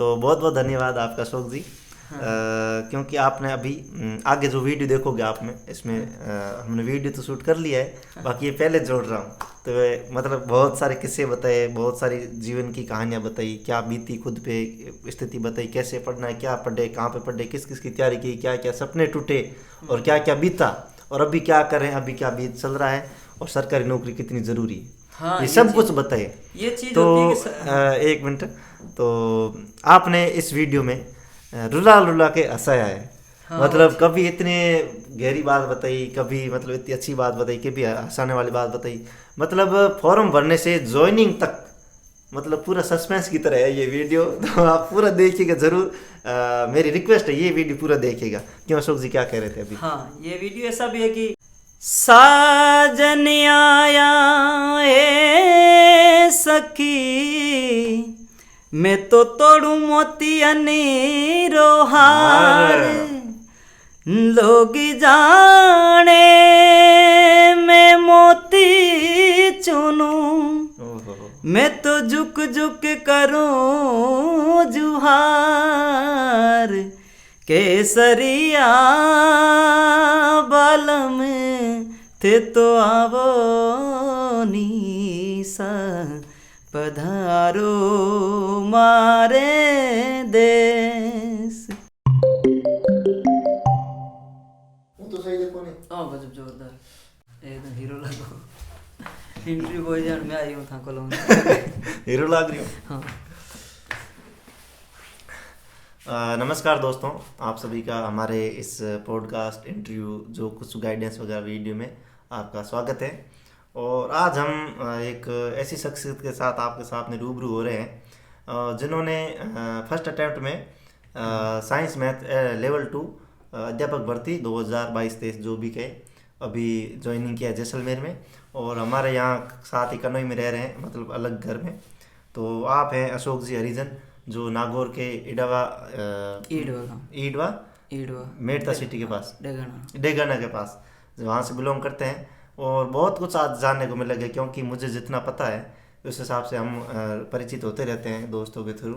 तो बहुत बहुत धन्यवाद आपका अशोक जी। हाँ। क्योंकि आपने अभी आगे जो वीडियो देखोगे आप में इसमें हमने वीडियो तो शूट कर लिया है, बाकी ये पहले जोड़ रहा हूँ। तो मतलब बहुत सारे किस्से बताए, बहुत सारी जीवन की कहानियाँ बताई, क्या बीती खुद पे स्थिति बताई, कैसे पढ़ना है, क्या पढ़े, कहाँ पे पढ़े, किस किस की तैयारी की, क्या क्या सपने टूटे और क्या क्या बीता, और अभी क्या करें, अभी क्या बीत चल रहा है, और सरकारी नौकरी कितनी ज़रूरी है, हाँ, ये ये सब कुछ चीज बताए। ये चीज तो होती है कि हाँ। एक मिनट। तो आपने इस वीडियो में रुला रुला के हंसाया है। हाँ, वो मतलब अच्छी। कभी इतने गहरी बात बताई, कभी मतलब इतनी अच्छी बात बताई, कभी हंसाने वाली बात बताई। मतलब फॉर्म भरने से ज्वाइनिंग तक मतलब पूरा सस्पेंस की तरह है ये वीडियो। तो आप पूरा देखिएगा ज़रूर। मेरी रिक्वेस्ट है ये वीडियो पूरा देखिएगा। क्यों अशोक जी क्या कह रहे थे अभी? हाँ, ये वीडियो ऐसा भी है कि साजन आया ए सखी, मैं तो तोड़ू मोतियनी रोहार, और लोग जाने मैं मोती चुनूं, ओहो। मैं तो झुक झुक करूं जुहार, केसरिया बालम थे तो आवो निसा, पधारो मारे देश। वो तो सही देखो नहीं। गजब जोरदार, एकदम हीरो लगो। इंटरव्यू बॉय जान मैं आई हूँ था कोलोन। हीरो लाग रही हो। हाँ। नमस्कार दोस्तों, आप सभी का हमारे इस पॉडकास्ट इंटरव्यू जो कुछ गाइडेंस वगैरह वीडियो में आपका स्वागत है। और आज हम एक ऐसी शख्सियत के साथ आपके सामने रूबरू हो रहे हैं जिन्होंने फर्स्ट अटेम्प्ट में साइंस मैथ लेवल 2 अध्यापक भर्ती 2022-23 जो भी कहे अभी ज्वाइनिंग किया है जैसलमेर में, और हमारे यहाँ साथ ही कनोई में रह रहे हैं, मतलब अलग घर में। तो आप हैं अशोक जी हरिजन, जो नागौर के इडवा ईडवा गाँव, ईडवा ईडवा मेड़ता सिटी के पास, डेगाना। डेगाना के पास, वहाँ से बिलोंग करते हैं। और बहुत कुछ आज जानने को मिलेगा, क्योंकि मुझे जितना पता है उस हिसाब से हम परिचित होते रहते हैं दोस्तों के थ्रू।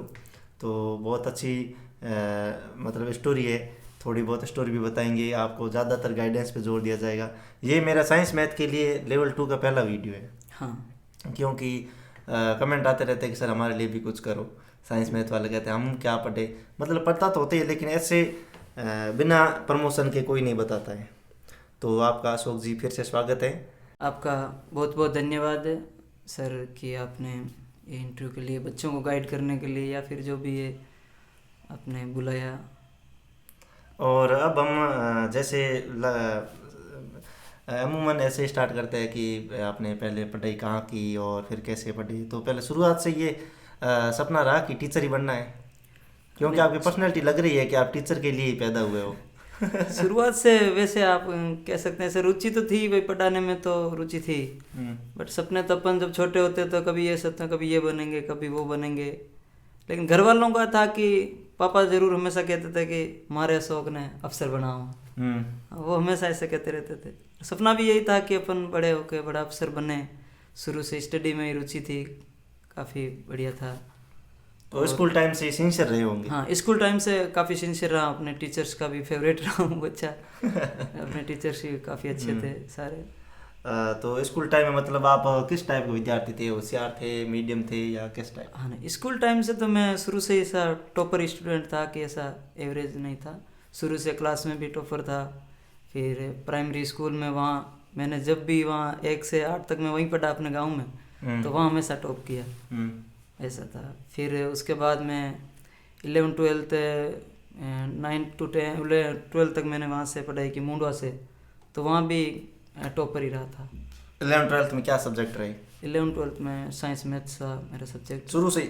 तो बहुत अच्छी मतलब स्टोरी है, थोड़ी बहुत स्टोरी भी बताएंगे आपको, ज़्यादातर गाइडेंस पे जोर दिया जाएगा। ये मेरा साइंस मैथ के लिए लेवल 2 का पहला वीडियो है। हाँ। क्योंकि कमेंट आते रहते हैं कि सर हमारे लिए भी कुछ करो। साइंस मैथ वाले कहते हैं हम क्या पढ़े, मतलब पढ़ता तो होते ही, लेकिन ऐसे बिना प्रमोशन के कोई नहीं बताता है। तो आपका अशोक जी फिर से स्वागत है। आपका बहुत बहुत धन्यवाद है सर कि आपने ये इंटरव्यू के लिए, बच्चों को गाइड करने के लिए, या फिर जो भी है आपने बुलाया। और अब हम जैसे अमूमन ऐसे स्टार्ट करते हैं कि आपने पहले पढ़ाई कहाँ की और फिर कैसे पढ़ी। तो पहले शुरुआत से ये सपना रहा कि टीचर ही बनना है? क्योंकि नहीं, आपकी पर्सनैलिटी लग रही है कि आप टीचर के लिए ही पैदा हुए हो। शुरुआत से वैसे आप कह सकते हैं सर, रुचि तो थी भाई, पढ़ाने में तो रुचि थी। बट सपने तो अपन जब छोटे होते तो कभी ये सपना, कभी ये बनेंगे, कभी वो बनेंगे। लेकिन घर वालों का था कि पापा जरूर हमेशा कहते थे कि हमारे अशोक ने अफसर बनाओ। वो हमेशा ऐसे कहते रहते थे। सपना भी यही था कि अपन बड़े होकर बड़ा अफसर बने। शुरू से स्टडी में ही रुचि थी, काफ़ी बढ़िया था। तो स्कूल टाइम से सिंसियर रहे होंगे। हाँ, स्कूल टाइम से काफ़ी सिंसियर रहा, अपने टीचर्स का भी फेवरेट रहा हूँ बच्चा। अपने टीचर्स ही काफ़ी अच्छे थे सारे। तो स्कूल टाइम में मतलब आप किस टाइप के विद्यार्थी थे? होशियार थे, मीडियम थे, या किस टाइप? हाँ, नहीं, स्कूल टाइम से तो मैं शुरू से ही ऐसा टॉपर स्टूडेंट था कि ऐसा एवरेज नहीं था। शुरू से क्लास में भी टॉपर था। फिर प्राइमरी स्कूल में वहाँ मैंने जब भी वहाँ 1 से 8 तक मैं वहीं पढ़ा अपने गांव में, तो वहाँ हमेशा टॉप किया, ऐसा था। फिर उसके बाद मैं 11 12 9 to 10 12 तक मैंने वहाँ से पढ़ाई की, मुंडवा से, तो वहाँ भी टॉपर ही रहा था। 11 12 में क्या सब्जेक्ट रहे? 11 12 में साइंस मैथ्स था मेरा सब्जेक्ट। शुरू से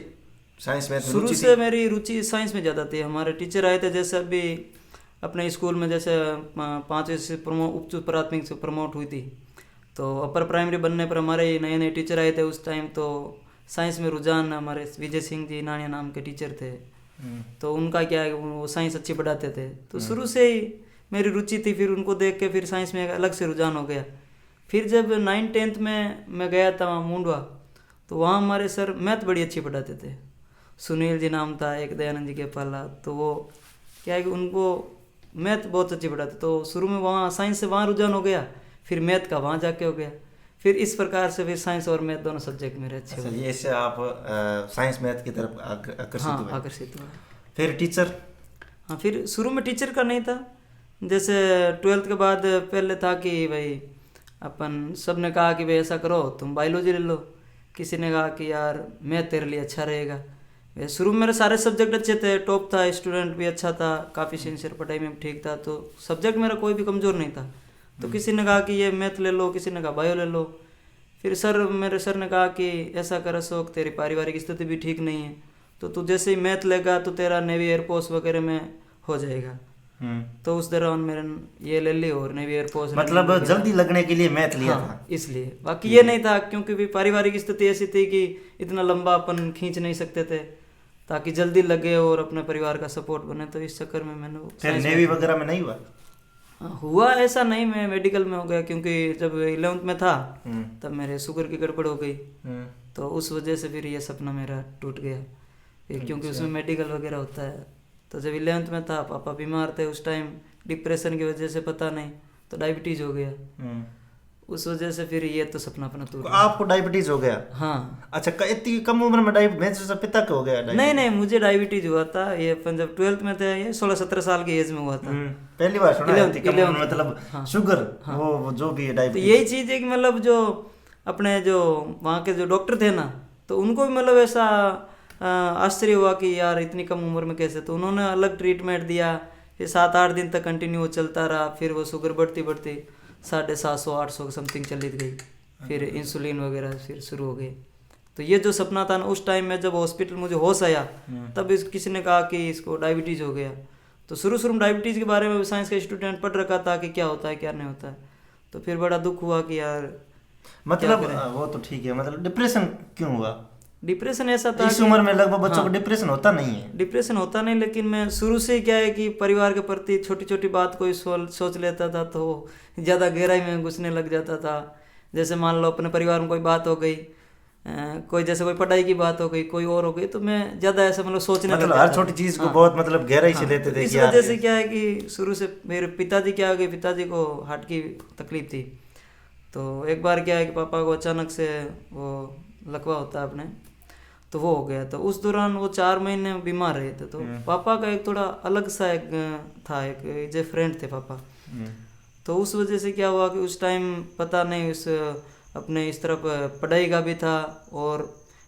साइंस मैथ में शुरू रुचि से थी? मेरी रुचि साइंस में ज़्यादा थी। हमारे टीचर आए थे, जैसे अभी अपने स्कूल में जैसे 5वीं से उच्च प्राथमिक से प्रमोट हुई थी, तो अपर प्राइमरी बनने पर हमारे नए नए टीचर आए थे उस टाइम। तो साइंस में रुझान, हमारे विजय सिंह जी नानिया नाम के टीचर थे, तो उनका क्या है, वो साइंस अच्छी पढ़ाते थे, तो शुरू से ही मेरी रुचि थी। फिर उनको देख के फिर साइंस में एक अलग से रुझान हो गया। फिर जब 9 10th में मैं गया था वहाँ मुंडवा, तो वहाँ हमारे सर मैथ बड़ी अच्छी पढ़ाते थे। सुनील जी नाम था, एक दयानंद जी के पाला। तो वो क्या है कि उनको मैथ बहुत अच्छी पढ़ाते, तो शुरू में वहाँ साइंस से वहाँ रुझान हो गया, फिर मैथ का वहाँ जाके हो गया, फिर इस प्रकार से फिर साइंस और मैथ दोनों सब्जेक्ट मेरे अच्छे अच्छा, हुए। ये इससे आप साइंस मैथ की तरफ आकर्षित हाँ, हुए। आकर्षित हुआ। फिर टीचर? हाँ, फिर शुरू में टीचर का नहीं था। जैसे 12th के बाद पहले था कि भाई अपन सब ने कहा कि भाई ऐसा करो तुम बायोलॉजी ले लो, किसी ने कहा कि यार मैथ तेरे लिए अच्छा रहेगा। शुरू में मेरे सारे सब्जेक्ट अच्छे थे, टॉप था, स्टूडेंट भी अच्छा था, काफ़ी सिंसियर, पढ़ाई में भी ठीक था, तो सब्जेक्ट मेरा कोई भी कमज़ोर नहीं था। तो किसी ने कहा कि ये मैथ ले लो, किसी ने कहा बायो ले लो। फिर मेरे सर ने कहा कि ऐसा कर अशोक, तेरी पारिवारिक स्थिति भी ठीक नहीं है, तो तू जैसे ही मैथ लेगा तो तेरा नेवी एयरफोर्स वगैरह में हो जाएगा। तो उस दौरान मेरे ये ले ली और नेवी एयरफोर्स। मतलब जल्दी लगने के लिए मैथ लिया हाँ, था इसलिए, बाकी ये नहीं था, क्योंकि भी पारिवारिक स्थिति ऐसी थी कि इतना लंबा अपन खींच नहीं सकते थे, ताकि जल्दी लगे और अपने परिवार का सपोर्ट बने। तो इस चक्कर में मैंने फिर नेवी वगैरह में नहीं हुआ? हुआ ऐसा नहीं, मैं मेडिकल में हो गया, क्योंकि जब 11th में था तब मेरे शुगर की गड़बड़ हो गई, तो उस वजह से फिर ये सपना मेरा टूट गया फिर, क्योंकि उसमें मेडिकल वगैरह होता है। तो जब 11th में था, पापा बीमार थे उस टाइम, डिप्रेशन की वजह से पता नहीं, तो डायबिटीज हो गया, उस वजह से फिर ये तो सपना अपना टूट गया। आपको डायबिटीज हो गया? हाँ। अच्छा, इतनी कम उम्र में डायबिटीज? पिता को हो गया नहीं नहीं, मुझे डायबिटीज हुआ था ये अपन जब 12th में थे, ये 16-17 साल की एज में हुआ था। पहली बार सुना है कम उम्र में, मतलब हाँ, शुगर, हाँ, वो जो भी है तो डायबिटीज। यही चीज़ है कि मतलब जो अपने जो वहाँ के जो डॉक्टर थे ना, तो उनको भी मतलब ऐसा आश्चर्य हुआ कि यार इतनी कम उम्र में कैसे, तो उन्होंने अलग ट्रीटमेंट दिया, फिर 7-8 दिन तक कंटिन्यू चलता रहा, फिर वो शुगर बढ़ती बढ़ती 750-800 समथिंग चली गई, फिर इंसुलिन वगैरह फिर शुरू हो गई। तो ये जो सपना था ना, उस टाइम में जब हॉस्पिटल मुझे होश आया, तब किसी ने कहा कि इसको डायबिटीज़ हो गया। तो शुरू में डायबिटीज़ के बारे में साइंस का स्टूडेंट पढ़ रखा था कि क्या होता है क्या नहीं होता है, तो फिर बड़ा दुख हुआ कि यार मतलब वो तो ठीक है, मतलब डिप्रेशन क्यों हुआ? डिप्रेशन ऐसा था इस उम्र में लगभग बच्चों को डिप्रेशन होता नहीं है। डिप्रेशन होता नहीं, लेकिन मैं शुरू से क्या है कि परिवार के प्रति छोटी छोटी बात कोई सोच लेता था, तो ज़्यादा गहराई में घुसने लग जाता था। जैसे मान लो अपने परिवार में कोई बात हो गई, कोई जैसे कोई पढ़ाई की बात हो गई, कोई और हो गई, तो मैं ज़्यादा ऐसा मतलब सोचने मतलब हर छोटी चीज़ को बहुत मतलब गहराई से लेते थे। इस वजह से क्या है कि शुरू से मेरे पिताजी क्या हो गए, पिताजी को हार्ट की तकलीफ थी, तो एक बार क्या है कि पापा को अचानक से वो लकवा होता है अपने, तो वो हो गया। तो उस दौरान वो 4 महीने बीमार रहे थे। तो पापा का एक थोड़ा अलग सा एक था, एक जो फ्रेंड थे पापा, तो उस वजह से क्या हुआ कि उस टाइम पता नहीं उस अपने इस तरफ पढ़ाई का भी था, और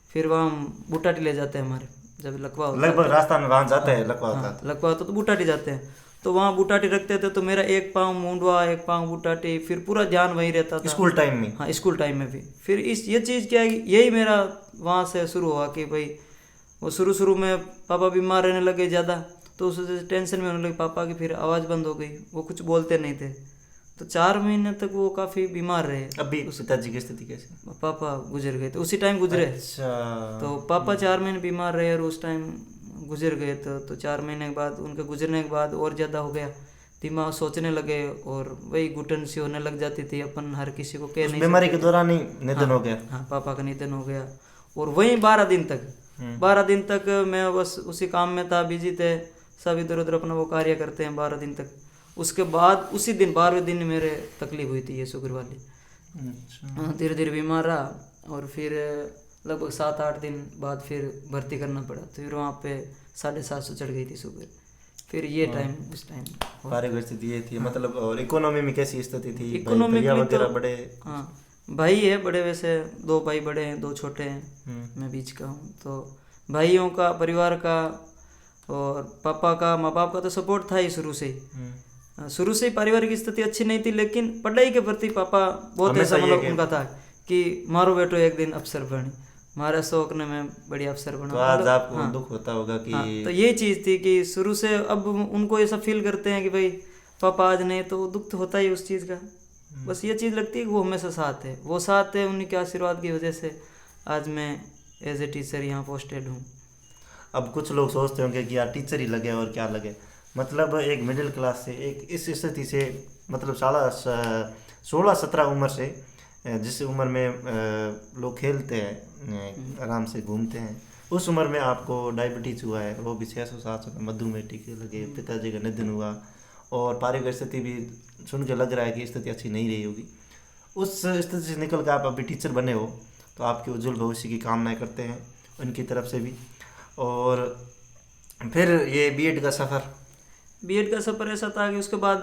फिर वहाँ बूटाटी ले जाते हैं हमारे जब लकवा होता है, लगभग रास्ता में वहाँ जाते हैं, लकवा होता है, लकवा होता तो बूटाटी जाते हैं, तो वहाँ बूटाटी रखते थे। तो मेरा एक पाँव मुंडवा, एक पाँव बूटाटी, फिर पूरा ध्यान वहीं रहता था स्कूल टाइम में। हाँ, स्कूल टाइम में भी। फिर ये चीज़ क्या है, यही मेरा वहाँ से शुरू हुआ कि भाई वो शुरू में पापा बीमार रहने लगे ज़्यादा, तो उस वजह से टेंशन में होने लगी पापा की, फिर आवाज़ बंद हो गई, वो कुछ बोलते नहीं थे। तो 4 महीने तक वो काफ़ी बीमार रहे। अभी पिताजी की स्थिति कैसी? पापा गुजर गए थे उसी टाइम गुजरे। अच्छा। तो पापा 4 महीने बीमार रहे और उस टाइम गुजर गए। तो 4 महीने के बाद, उनके गुजरने के बाद और ज़्यादा हो गया, दिमाग सोचने लगे, और वही घुटन सी होने लग जाती थी, अपन हर किसी को कह नहीं। बीमारी के दौरान ही निधन हो गया? हाँ, पापा का निधन हो गया। और वहीं 12 दिन तक मैं बस उसी काम में था, बिजी थे, सब इधर उधर अपना वो कार्य करते हैं 12 दिन तक। उसके बाद उसी दिन 12वें दिन मेरे तकलीफ हुई थी ये शुगर वाली। अच्छा। धीरे धीरे बीमार रहा, और फिर लगभग 7-8 दिन बाद फिर भर्ती करना पड़ा, तो फिर वहाँ पे 750 चढ़ गई थी शुगर। फिर ये टाइम उस टाइम पारिवारिक स्थिति ये थी। मतलब और इकोनॉमी में कैसी स्थिति थी? इकोनॉमी वगैरह बड़े? हाँ, भाई है बड़े, वैसे 2 भाई बड़े हैं, 2 छोटे हैं, मैं बीच का हूँ। तो भाइयों का, परिवार का और पापा का, माँ बाप का तो सपोर्ट था ही शुरू से ही। शुरू से ही पारिवारिक स्थिति अच्छी नहीं थी, लेकिन पढ़ाई के प्रति पापा बहुत ऐसा मतलब उनका था कि मारो बेटो एक दिन अफसर बने। हमारा शौक ने मैं बढ़िया अफसर बना। तो आज आपको दुख होता होगा कि तो ये चीज़ थी कि शुरू से अब उनको ऐसा फील करते हैं कि भाई पापा आज नहीं, तो दुख तो होता ही उस चीज़ का। बस ये चीज़ लगती है कि वो हमेशा साथ है, वो साथ है, उन्हीं के आशीर्वाद की वजह से आज मैं एज ए टीचर यहाँ पोस्टेड हूँ। अब कुछ लोग सोचते होंगे कि यार टीचर ही लगे और क्या लगे, मतलब एक मिडिल क्लास से, एक इस स्थिति से, मतलब 16-17 उम्र से, जिस उम्र में लोग खेलते हैं, आराम से घूमते हैं, उस उम्र में आपको डायबिटीज हुआ है, वो भी 600-700 में, मधुमेह टीके लगे, पिताजी का निधन हुआ, और पारिवारिक स्थिति भी सुन के लग रहा है कि स्थिति अच्छी नहीं रही होगी। उस स्थिति से निकल कर आप अभी टीचर बने हो, तो आपके उज्जवल भविष्य की कामनाएं करते हैं उनकी तरफ से भी। और फिर ये बीएड का सफ़र, बीएड का सफ़र ऐसा था कि उसके बाद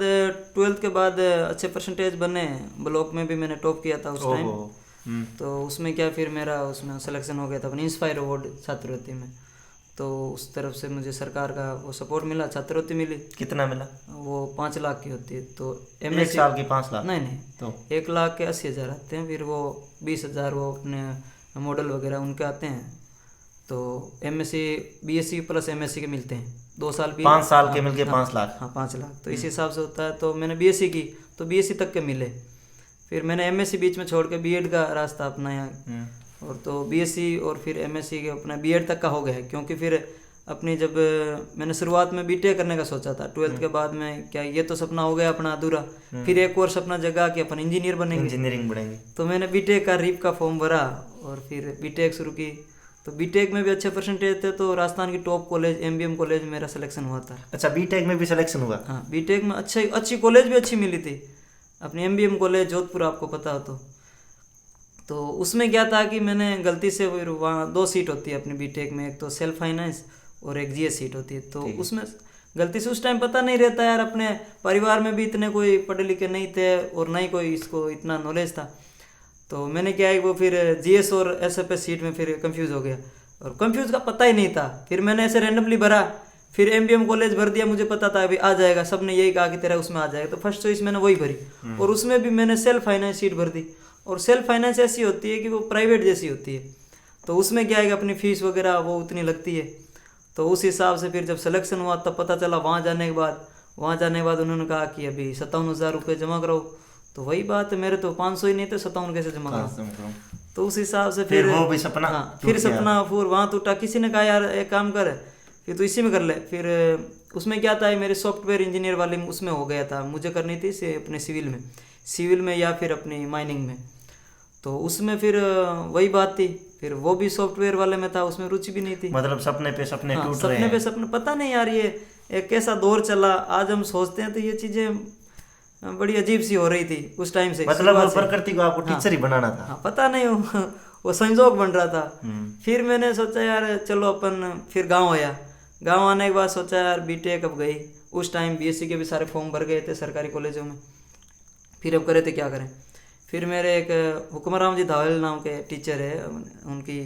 12th के बाद अच्छे परसेंटेज बने, ब्लॉक में भी मैंने टॉप किया था उस टाइम। तो उसमें क्या, फिर मेरा उसमें सिलेक्शन हो गया था अपनी इंस्पायर अवार्ड छात्रवृत्ति में। तो उस तरफ से मुझे सरकार का वो सपोर्ट मिला, छात्रवृत्ति मिली। कितना मिला? वो 5 लाख की होती है। तो एक साल की 5 लाख? नहीं, तो 1,80,000 आते हैं, फिर वो 20,000 वो अपने मॉडल वगैरह उनके आते हैं। तो एमएससी बीएससी प्लस एमएससी के मिलते हैं 2 साल भी, 5 साल के मिलके 5 लाख। हाँ 5 लाख, तो इस हिसाब से होता है। तो मैंने बीएससी की तो बीएससी तक के मिले, फिर मैंने एमएससी बीच में छोड़ के बीएड का रास्ता अपनाया। और तो बीएससी और फिर एमएससी के अपना बीएड तक का हो गया है, क्योंकि फिर अपनी जब मैंने शुरुआत में बीटेक करने का सोचा था 12th के बाद में, क्या ये तो सपना हो गया अपना अधूरा, फिर एक और सपना जगा कि अपन इंजीनियर बनेंगे, इंजीनियरिंग बढ़ेंगे। तो मैंने बीटेक का रीप का फॉर्म भरा और फिर बीटेक शुरू की। तो बीटेक में भी अच्छे परसेंटेज थे, तो राजस्थान की टॉप कॉलेज एमबीएम कॉलेज मेरा सिलेक्शन हुआ था। अच्छा, बीटेक में भी सिलेक्शन हुआ? हाँ, बीटेक में अच्छी कॉलेज भी अच्छी मिली थी, अपनी एमबीएम कॉलेज जोधपुर, आपको पता हो तो उसमें क्या था कि मैंने गलती से, फिर वहाँ 2 सीट होती है अपनी बीटेक में, एक तो सेल्फ फाइनेंस और एक जीएस सीट होती है। तो उसमें गलती से उस टाइम पता नहीं रहता यार, अपने परिवार में भी इतने कोई पढ़े लिखे नहीं थे और ना ही कोई इसको इतना नॉलेज था। तो मैंने क्या है वो फिर जीएस और एसएफएस सीट में फिर कंफ्यूज हो गया, और कंफ्यूज का पता ही नहीं था। फिर मैंने ऐसे रैंडमली भरा, फिर एमबीएम कॉलेज भर दिया, मुझे पता था अभी आ जाएगा, सबने यही कहा कि तेरा उसमें आ जाएगा, तो फर्स्ट चॉइस मैंने वही भरी। और उसमें भी मैंने सेल्फ फाइनेंस सीट भर दी, और सेल्फ फाइनेंस ऐसी होती है कि वो प्राइवेट जैसी होती है। तो उसमें क्या है कि अपनी फीस वगैरह वो उतनी लगती है। तो उस हिसाब से फिर जब सिलेक्शन हुआ तब पता चला, वहाँ जाने के बाद उन्होंने कहा कि अभी 57,000 रुपये जमा कराओ। तो वही बात है, मेरे तो 500 ही नहीं थे, 57 कैसे जमा कराओ। तो उस हिसाब से फिर वो भी सपना, हाँ, फिर सपना फिर वहाँ टूटा। किसी ने कहा यार एक काम कर, फिर तो इसी में कर ले। फिर उसमें क्या था, मेरे सॉफ्टवेयर इंजीनियर वाले उसमें हो गया था, मुझे करनी थी से अपने सिविल में या फिर अपनी माइनिंग में। तो उसमें फिर वही बात थी, फिर वो भी सॉफ्टवेयर वाले में था, उसमें रुचि भी नहीं थी। मतलब सपने पे सपने टूट रहे सपने हैं। पे सपने, पता नहीं यार ये एक कैसा दौर चला। आज हम सोचते हैं तो ये चीज़ें बड़ी अजीब सी हो रही थी उस टाइम से। मतलब प्रकृति को आपको टीचर ही बनाना था। हाँ, पता नहीं वो संजोग बन रहा था। फिर मैंने सोचा यार चलो अपन, फिर गाँव आया। गाँव आने के बाद सोचा यार बीटेक अब गई। उस टाइम बीएससी के भी सारे फॉर्म भर गए थे सरकारी कॉलेजों में। फिर अब करे थे क्या करें। फिर मेरे एक हुक्मराम जी धावल नाम के टीचर है, उनकी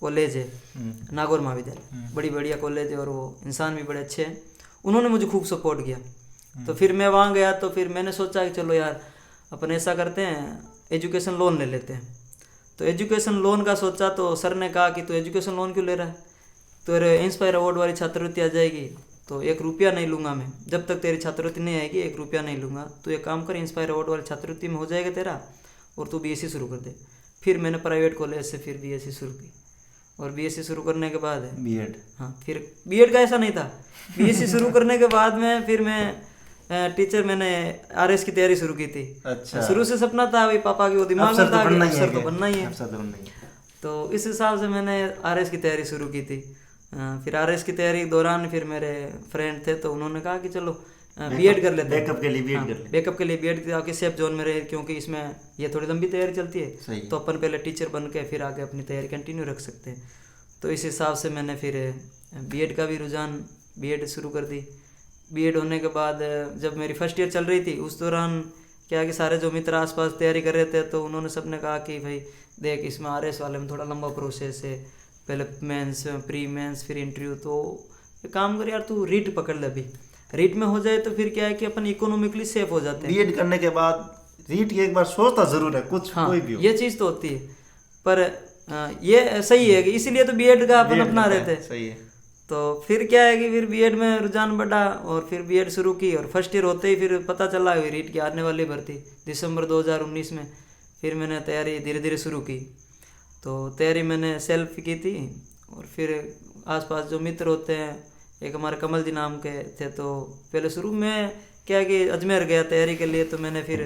कॉलेज है नागौर महाविद्यालय, बड़ी बढ़िया कॉलेज है, और वो इंसान भी बड़े अच्छे हैं। उन्होंने मुझे खूब सपोर्ट किया। तो फिर मैं वहाँ गया, तो फिर मैंने सोचा कि चलो यार अपन ऐसा करते हैं, एजुकेशन लोन ले लेते हैं। तो एजुकेशन लोन का सोचा, तो सर ने कहा कि तू एजुकेशन लोन क्यों ले रहा है, तो इंस्पायर अवार्ड वाली छात्रवृत्ति आ जाएगी, तो 1 रुपया नहीं लूँगा मैं, जब तक तेरी छात्रवृत्ति नहीं आएगी 1 रुपया नहीं लूँगा। तो एक काम कर, इंस्पायर अवार्ड वाली छात्रवृत्ति में हो जाएगा तेरा, और तू बीएससी शुरू कर दे। फिर मैंने प्राइवेट कॉलेज से फिर बीएससी शुरू की, और बीएससी शुरू करने के बाद बीएड। हाँ, फिर बीएड का ऐसा नहीं था। बीएससी शुरू करने के बाद में फिर मैं टीचर, मैंने आरएस की तैयारी शुरू की थी। अच्छा। शुरू से सपना था, अभी पापा की वो दिमाग में था कि अफसर तो बनना ही है। तो इस हिसाब से मैंने आरएस की तैयारी शुरू की थी। फिर आरएस की तैयारी के दौरान फिर मेरे फ्रेंड थे, तो उन्होंने कहा कि चलो बीएड कर लेते हैं, बैकअप के लिए बीएड कर ले। बैकअप के लिए बीएड ताकि सेफ जोन में रहे, क्योंकि इसमें ये थोड़ी लंबी तैयारी चलती है, तो अपन पहले टीचर बन के फिर आगे अपनी तैयारी कंटिन्यू रख सकते हैं। तो इस हिसाब से मैंने फिर बीएड का भी रुझान, बीएड शुरू कर दी। बीएड होने के बाद जब मेरी फर्स्ट ईयर चल रही थी, उस दौरान क्या कि सारे जो मित्र आसपास तैयारी कर रहे थे, तो उन्होंने सबने कहा कि भाई देख, इसमें आरएस वाले में थोड़ा लंबा प्रोसेस है, पहले मेंस, प्री मेंस, फिर इंटरव्यू। तो एक काम कर यार, तू रीट पकड़ ले। अभी रीट में हो जाए तो फिर क्या है कि अपन इकोनॉमिकली सेफ हो जाते हैं। बीएड करने के बाद रीट की एक बार सोचता जरूर है कुछ, हाँ, कोई भी हो। ये चीज़ तो होती है, पर ये सही है कि इसीलिए तो बीएड का अपन अपना रहे थे। सही है। तो फिर क्या है कि फिर बीएड में रुझान बढ़ा, और फिर बीएड शुरू की, और फर्स्ट ईयर होते ही फिर पता चला रीट की आने वाली भर्ती दिसंबर 2019 में। फिर मैंने तैयारी धीरे धीरे शुरू की। तो तैयारी मैंने सेल्फ की थी, और फिर आसपास जो मित्र होते हैं, एक हमारे कमल जी नाम के थे, तो पहले शुरू में क्या है कि अजमेर गया तैयारी के लिए, तो मैंने फिर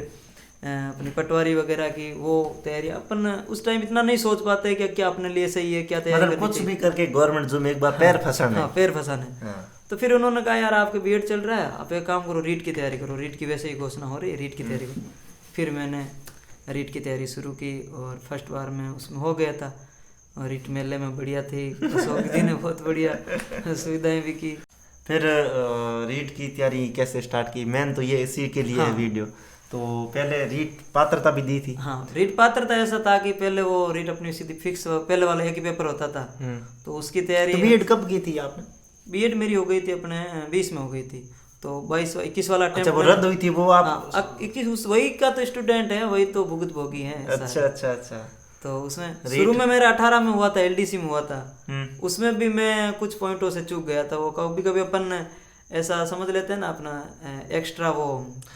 अपनी पटवारी वगैरह की वो तैयारी। अपन उस टाइम इतना नहीं सोच पाते कि क्या अपने लिए सही है, क्या तैयारी मतलब करनी कुछ चाहिए। भी करके गवर्नमेंट जॉब में एक बार पैर फंसाना हाँ, है। पैर फंसाना है। हाँ। तो फिर उन्होंने कहा यार आपके बीएड चल रहा है, आप एक काम करो, रीट की तैयारी करो, रीट की वैसे ही घोषणा हो रही है, रीट की तैयारी करो। फिर मैंने रीट की तैयारी शुरू की और फर्स्ट बार में उसमें हो गया था। और रीट मेले में बढ़िया थी, अशोक जी ने बहुत बढ़िया सुविधाएं भी की। फिर रीट की तैयारी कैसे स्टार्ट की? मेन तो ये इसी के लिए है वीडियो। तो पहले रीट पात्रता भी दी थी। हाँ, रीट पात्रता ऐसा था कि पहले वो रीट अपनी सीधी फिक्स, पहले वाला एक ही पेपर होता था, तो उसकी तैयारी। तो बीएड कब की थी आपने? बीएड मेरी हो गई थी अपने 20 में हो गई थी, तो 22-21 वाला अच्छा, वो रद्द हुई थी वो आप? 21 वही का तो स्टूडेंट है, वही तो भुगत भोगी है। अच्छा अच्छा अच्छा। तो उसमें शुरू में मेरा 18 में हुआ था, एलडीसी में हुआ था। उसमें भी मैं कुछ पॉइंटों से चूक गया था। वो कभी कभी अपन ऐसा समझ लेते हैं ना, अपना एक्स्ट्रा वो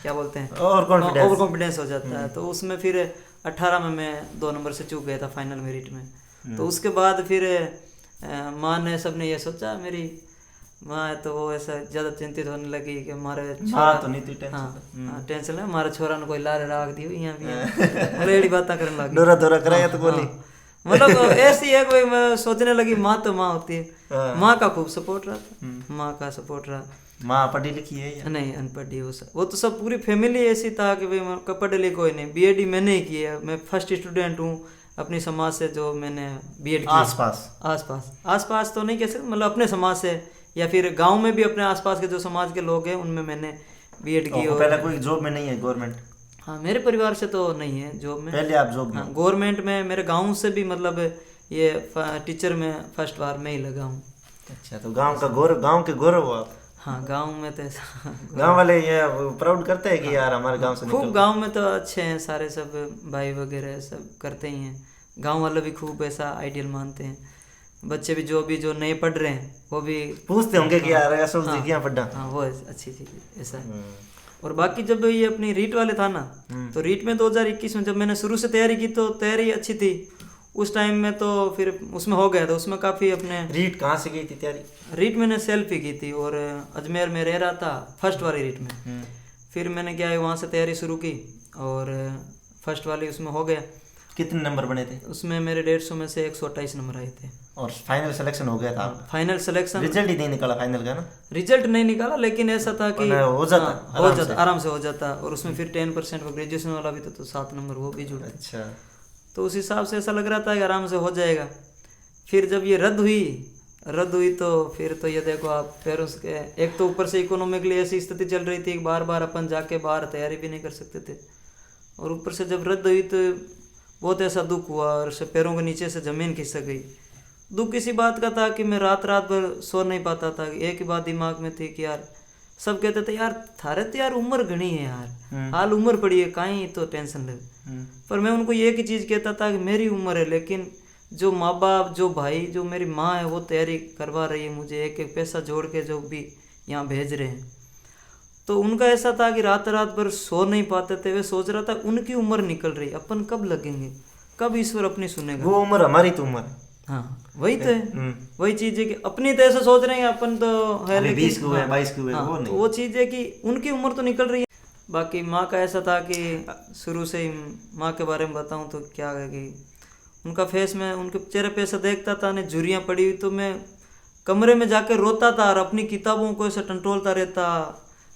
क्या बोलते हैं, ओवर कॉन्फिडेंस हो जाता है। तो उसमें फिर 18 में मैं 2 नंबर से चूक गया था फाइनल मेरिट में। तो उसके बाद फिर माँ ने, सबने ये सोचा, मेरी माँ है तो वो ऐसा ज़्यादा चिंतित होने लगी कि हमारे छोरा तो नहीं थी टेंशन। हाँ, टेंशन है, हमारे छोरा ने कोई लारे राख दी यहाँ भी मतलब एड़ी बातें करने लगी, डोरा डोरा कराया तो बोली। मतलब ऐसी है कोई, मैं सोचने लगी माँ तो माँ होती है। माँ का खूब सपोर्ट रहा था, माँ का सपोर्ट रहा। माँ पढ़ी लिखी है या नहीं? अनपढ़ ही। वो तो सब पूरी फैमिली ऐसी था कि भाई पढ़े लिखे कोई नहीं। बीएड मैंने ही की है, मैं फर्स्ट स्टूडेंट हूँ अपनी समाज से जो मैंने बीएड की। आसपास तो नहीं कह सकते, मतलब अपने समाज से, या फिर गांव में भी अपने आसपास के जो समाज के लोग हैं उनमें मैंने बीएड की। और पहले कोई जॉब में नहीं है गवर्नमेंट? हाँ, मेरे परिवार से तो नहीं है जॉब में। पहले आप जॉब में? हाँ, गवर्नमेंट में मेरे गांव से भी, मतलब ये टीचर में फर्स्ट बार में ही लगा हूँ। अच्छा, तो गांव का गौरव, गांव के गौरव हो आप? हाँ, गांव में तो ऐसा गांव वाले ये प्राउड करते हैं कि यार हमारे गांव से खूब, गांव में तो अच्छे हैं सारे, सब भाई वगैरह सब करते ही हैं। गांव वाले भी खूब ऐसा आइडियल मानते हैं। बच्चे भी जो नए पढ़ रहे हैं वो भी पूछते होंगे कि यार अशोक जी क्या पढ़ा। हाँ, वो अच्छी चीज़ ऐसा है। और बाकी जब ये अपनी रीट वाले था ना, तो रीट में 2021 में जब मैंने शुरू से तैयारी की तो तैयारी अच्छी थी उस टाइम में, तो फिर उसमें हो गया था। उसमें काफ़ी अपने रीट कहाँ से की थी तैयारी? रीट मैंने सेल्फ ही की थी और अजमेर में रह रहा था फर्स्ट वाली रीट में। फिर मैंने क्या है वहाँ से तैयारी शुरू की और फर्स्ट वाली उसमें हो गया। कितने नंबर बने थे उसमें? मेरे 150 में से 128 नंबर आए थे। और फाइनल सिलेक्शन हो गया था? फाइनल सिलेक्शन, रिजल्ट ही नहीं निकाला फाइनल का ना? रिजल्ट नहीं निकाला, लेकिन ऐसा था कि हो जाता आराम से हो जाता। और उसमें फिर 10% का ग्रेजुएशन वाला भी तो 7 नंबर वो भी जुड़ा। अच्छा, तो उस हिसाब से ऐसा लग रहा था कि आराम से हो जाएगा। फिर जब ये रद्द हुई तो फिर तो ये देखो आप, फिर उसके एक तो ऊपर से इकोनॉमिकली ऐसी स्थिति चल रही थी, बार बार अपन जाके बाहर तैयारी भी नहीं कर सकते थे। और ऊपर से जब रद्द हुई तो बहुत ऐसा दुख हुआ और पैरों के नीचे से ज़मीन खिसक गई। दुख इसी बात का था कि मैं रात भर सो नहीं पाता था। एक ही बात दिमाग में थी कि यार, सब कहते थे यार थारे तो यार उम्र घनी है यार, हाल उम्र पड़ी है, काहीं तो टेंशन लगे। पर मैं उनको एक ही चीज़ कहता था कि मेरी उम्र है, लेकिन जो माँ बाप, जो भाई, जो मेरी माँ है वो तैयारी करवा रही है मुझे, एक एक पैसा जोड़ के जो भी यहाँ भेज रहे हैं। तो उनका ऐसा था कि रात भर सो नहीं पाते थे। वे सोच रहा था उनकी उम्र निकल रही, अपन कब लगेंगे, कब ईश्वर अपनी सुनेगा। वो उम्र हमारी तो उम्र है। हाँ, वही तो है, वही चीज़ है कि अपनी तो ऐसा सोच रहे हैं अपन तो है, 20 को है 22 को है, वो नहीं। वो चीज़ है कि उनकी उम्र तो निकल रही है। बाकी माँ का ऐसा था कि शुरू से ही, माँ के बारे में बताऊँ तो क्या है कि उनका फेस, में उनके चेहरे पे ऐसा देखता था ना, झुर्रियाँ पड़ी हुई, तो मैं कमरे में जाकर रोता था और अपनी किताबों को ऐसा टंटोलता रहता,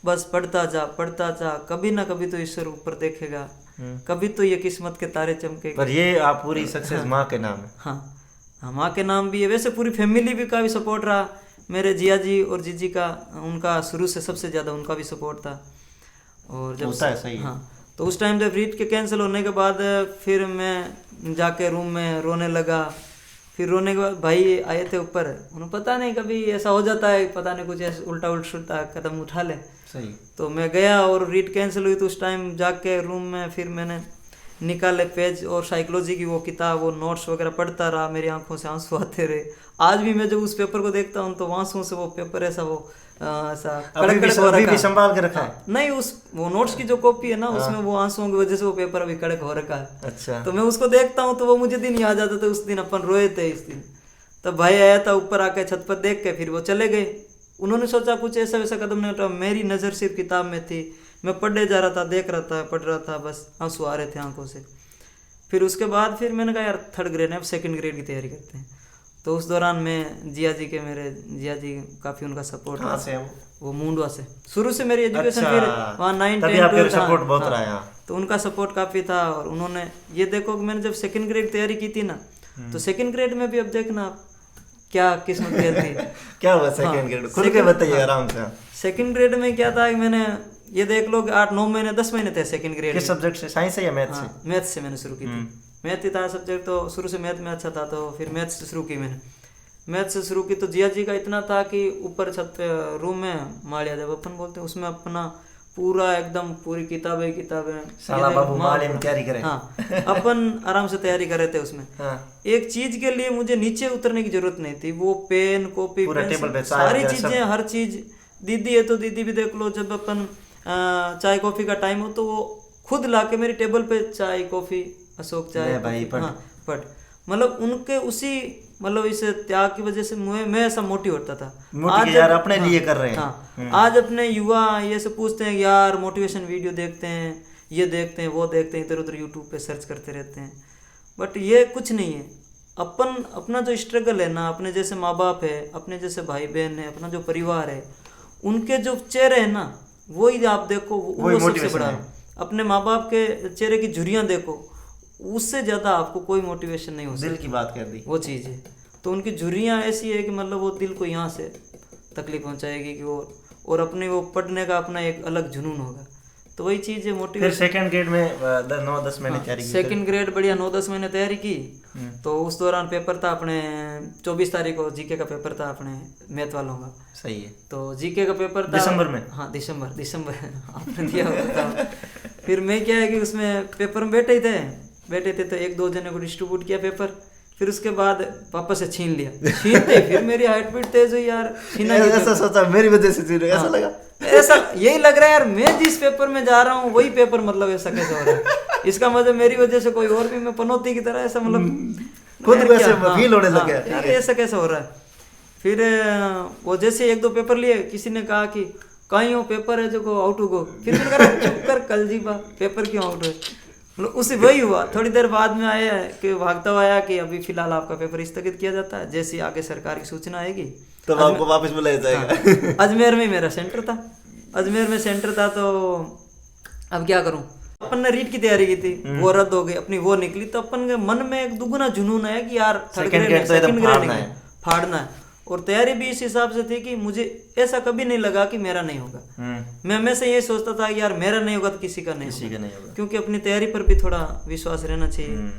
बस पढ़ता जा, कभी ना कभी तो ईश्वर ऊपर देखेगा, कभी तो ये किस्मत के तारे चमकेंगे। पर ये आप पूरी सक्सेस माँ के नाम है। हाँ, माँ के नाम भी है। वैसे पूरी फैमिली भी का भी सपोर्ट रहा, मेरे जिया जी और जीजी का, उनका शुरू से सबसे ज़्यादा उनका भी सपोर्ट था। और जब होता है, सही है। हाँ, तो उस टाइम जब रीट के कैंसिल होने के बाद फिर मैं जाके रूम में रोने लगा। फिर रोने के बाद भाई आए थे ऊपर, उन्हें पता नहीं कभी ऐसा हो जाता है, पता नहीं कुछ ऐसा उल्टा कदम उठा ले। सही। तो मैं गया और रीट कैंसिल हुई तो उस टाइम जाके रूम में फिर मैंने निकाले पेज और साइकोलॉजी की वो किताब, वो नोट्स वगैरह पढ़ता रहा। मेरी आंखों से आंसू आते रहे। आज भी मैं जब उस पेपर को देखता हूँ तो आंसुओं से वो पेपर ऐसा वो ऐसा अभी भी संभाल के रखा है। नहीं, वो नोट्स की जो कॉपी है ना, उसमें वो आंसुओं की वजह से वो पेपर अभी कड़क हो रखा है। अच्छा। तो मैं उसको देखता हूँ तो वो मुझे दिन याद आता था, उस दिन अपन रोए थे इस दिन। तब भाई आया था ऊपर आके छत पर देख के, फिर वो चले गए। उन्होंने सोचा कुछ ऐसा वैसा कदम नहीं उठा। मेरी नज़र सिर्फ किताब में थी। मैं पढ़ने जा रहा था, देख रहा था, पढ़ रहा था, बस आंसू आ रहे थे आंखों से। फिर उसके बाद फिर मैंने कहा यार थर्ड ग्रेड है, अब सेकंड ग्रेड की तैयारी करते हैं। तो उस दौरान मैं जिया जी काफ़ी उनका सपोर्ट कहाँ से है वो मुंडवा से। शुरू से मेरी एजुकेशन अच्छा, फिर वहाँ 9 तभी 10 आपका 12 सपोर्ट बहुत हाँ, रहा है यहाँ। तो उनका सपोर्ट काफ़ी था। और उन्होंने ये देखो कि मैंने जब सेकंड ग्रेड तैयारी की थी ना, तो सेकंड ग्रेड में भी अब देखना क्या किस्मत थी। क्या हुआ सेकंड ग्रेड, खुल के बताइए आराम से। सेकंड ग्रेड में क्या था कि मैंने ये देख लो कि 8-9 महीने 10 महीने थे सेकंड ग्रेड। किस सब्जेक्ट से, साइंस से या मैथ से? मैथ से मैंने शुरू की थी। मैथ ही था सब्जेक्ट, तो शुरू से मैथ में अच्छा था, तो फिर मैथ से शुरू की मैंने। मैथ से शुरू की तो जिया जी का इतना था कि ऊपर छत पे रूम में मालिया जब अपन बोलते हैं उसमें अपना पूरा एकदम पूरी किताबें साला बाबू मालिया में तैयारी करें। हाँ, अपन आराम से तैयारी कर रहे थे उसमें। हाँ। एक चीज के लिए मुझे नीचे उतरने की जरूरत नहीं थी, वो पेन कॉपी सारी चीजें, हर चीज। दीदी है तो दीदी भी देख लो, जब अपन चाय कॉफी का टाइम हो तो वो खुद लाके मेरी टेबल पे चाय कॉफी, अशोक चाय भाई पट मतलब उनके उसी मतलब इस त्याग की वजह से मैं ऐसा मोटिव होता था। आज यार अपने लिए कर रहे हैं। हाँ, आज अपने युवा ये सब पूछते हैं यार मोटिवेशन वीडियो देखते हैं, ये देखते हैं, वो देखते हैं, इधर उधर यूट्यूब पे सर्च करते रहते हैं, बट ये कुछ नहीं है। अपन अपना जो स्ट्रगल है ना, अपने जैसे माँ बाप है, अपने जैसे भाई बहन है, अपना जो परिवार है, उनके जो चेहरे है ना, वही आप देखो, वो सबसे बड़ा है। अपने माँ बाप के चेहरे की झुर्रियाँ देखो, उससे ज़्यादा आपको कोई मोटिवेशन नहीं हो सकती। दिल की बात कर दी, वो चीज़ है। तो उनकी झुर्रियाँ ऐसी है कि मतलब वो दिल को यहाँ से तकलीफ पहुँचाएगी कि वो, और अपने वो पढ़ने का अपना एक अलग जुनून होगा। तो वही चीज़ है मोटिवेशन। फिर सेकंड ग्रेड में 9-10 महीने तैयारी की। सेकंड ग्रेड बढ़िया 9-10 महीने तैयारी की। तो उस दौरान पेपर था अपने 24 तारीख को, जीके का पेपर था अपने मैथ वालों का। सही है। तो जीके का पेपर था दिसंबर में। हाँ दिसंबर आपने दिया होता। फिर मैं क्या है कि उसमें पेपर में बैठे थे तो 1-2 जने को डिस्ट्रीब्यूट किया पेपर, फिर उसके बाद वापस से छीन लिया। छीनते फिर मेरी हार्ट बीट तेज हुई यार, छीना ऐसा सोचा मेरी वजह से छीन, ऐसा लगा, ऐसा यही लग रहा है यार, मैं जिस पेपर में जा रहा हूँ वही पेपर मतलब ऐसा कैसे हो रहा है, इसका मतलब मेरी वजह से कोई और भी, मैं पनौती की तरह ऐसा मतलब खुद वैसे फील होने लग गया यार ऐसा कैसे हो रहा है। फिर वो जैसे 1-2 पेपर लिए, किसी ने कहा कि कहीं वो पेपर है जो आउट हो गो, फिर मैंने कहा चुप कर कल जी बा, पेपर क्यों आउट है, मतलब उसी वही हुआ। थोड़ी देर बाद में आया कि भागता हुआ आया कि अभी फिलहाल आपका पेपर स्थगित किया जाता है, जैसे आगे सरकार की सूचना आएगी तो आपको वापस बुलाया जाएगा। हाँ, अजमेर में मेरा सेंटर था, तो अब क्या करूं, अपन ने रीट की तैयारी की थी, वो रद्द हो गई, अपनी वो निकली, तो अपन के मन में एक दुगुना जुनून है कि यार सेकंड ग्रेड फाड़ना है। और तैयारी भी इस हिसाब से थी कि मुझे ऐसा कभी नहीं लगा कि मेरा नहीं होगा। मैं हमेशा ये सोचता था कि यार मेरा नहीं होगा तो किसी का नहीं होगा, क्योंकि अपनी तैयारी पर भी थोड़ा विश्वास रहना चाहिए,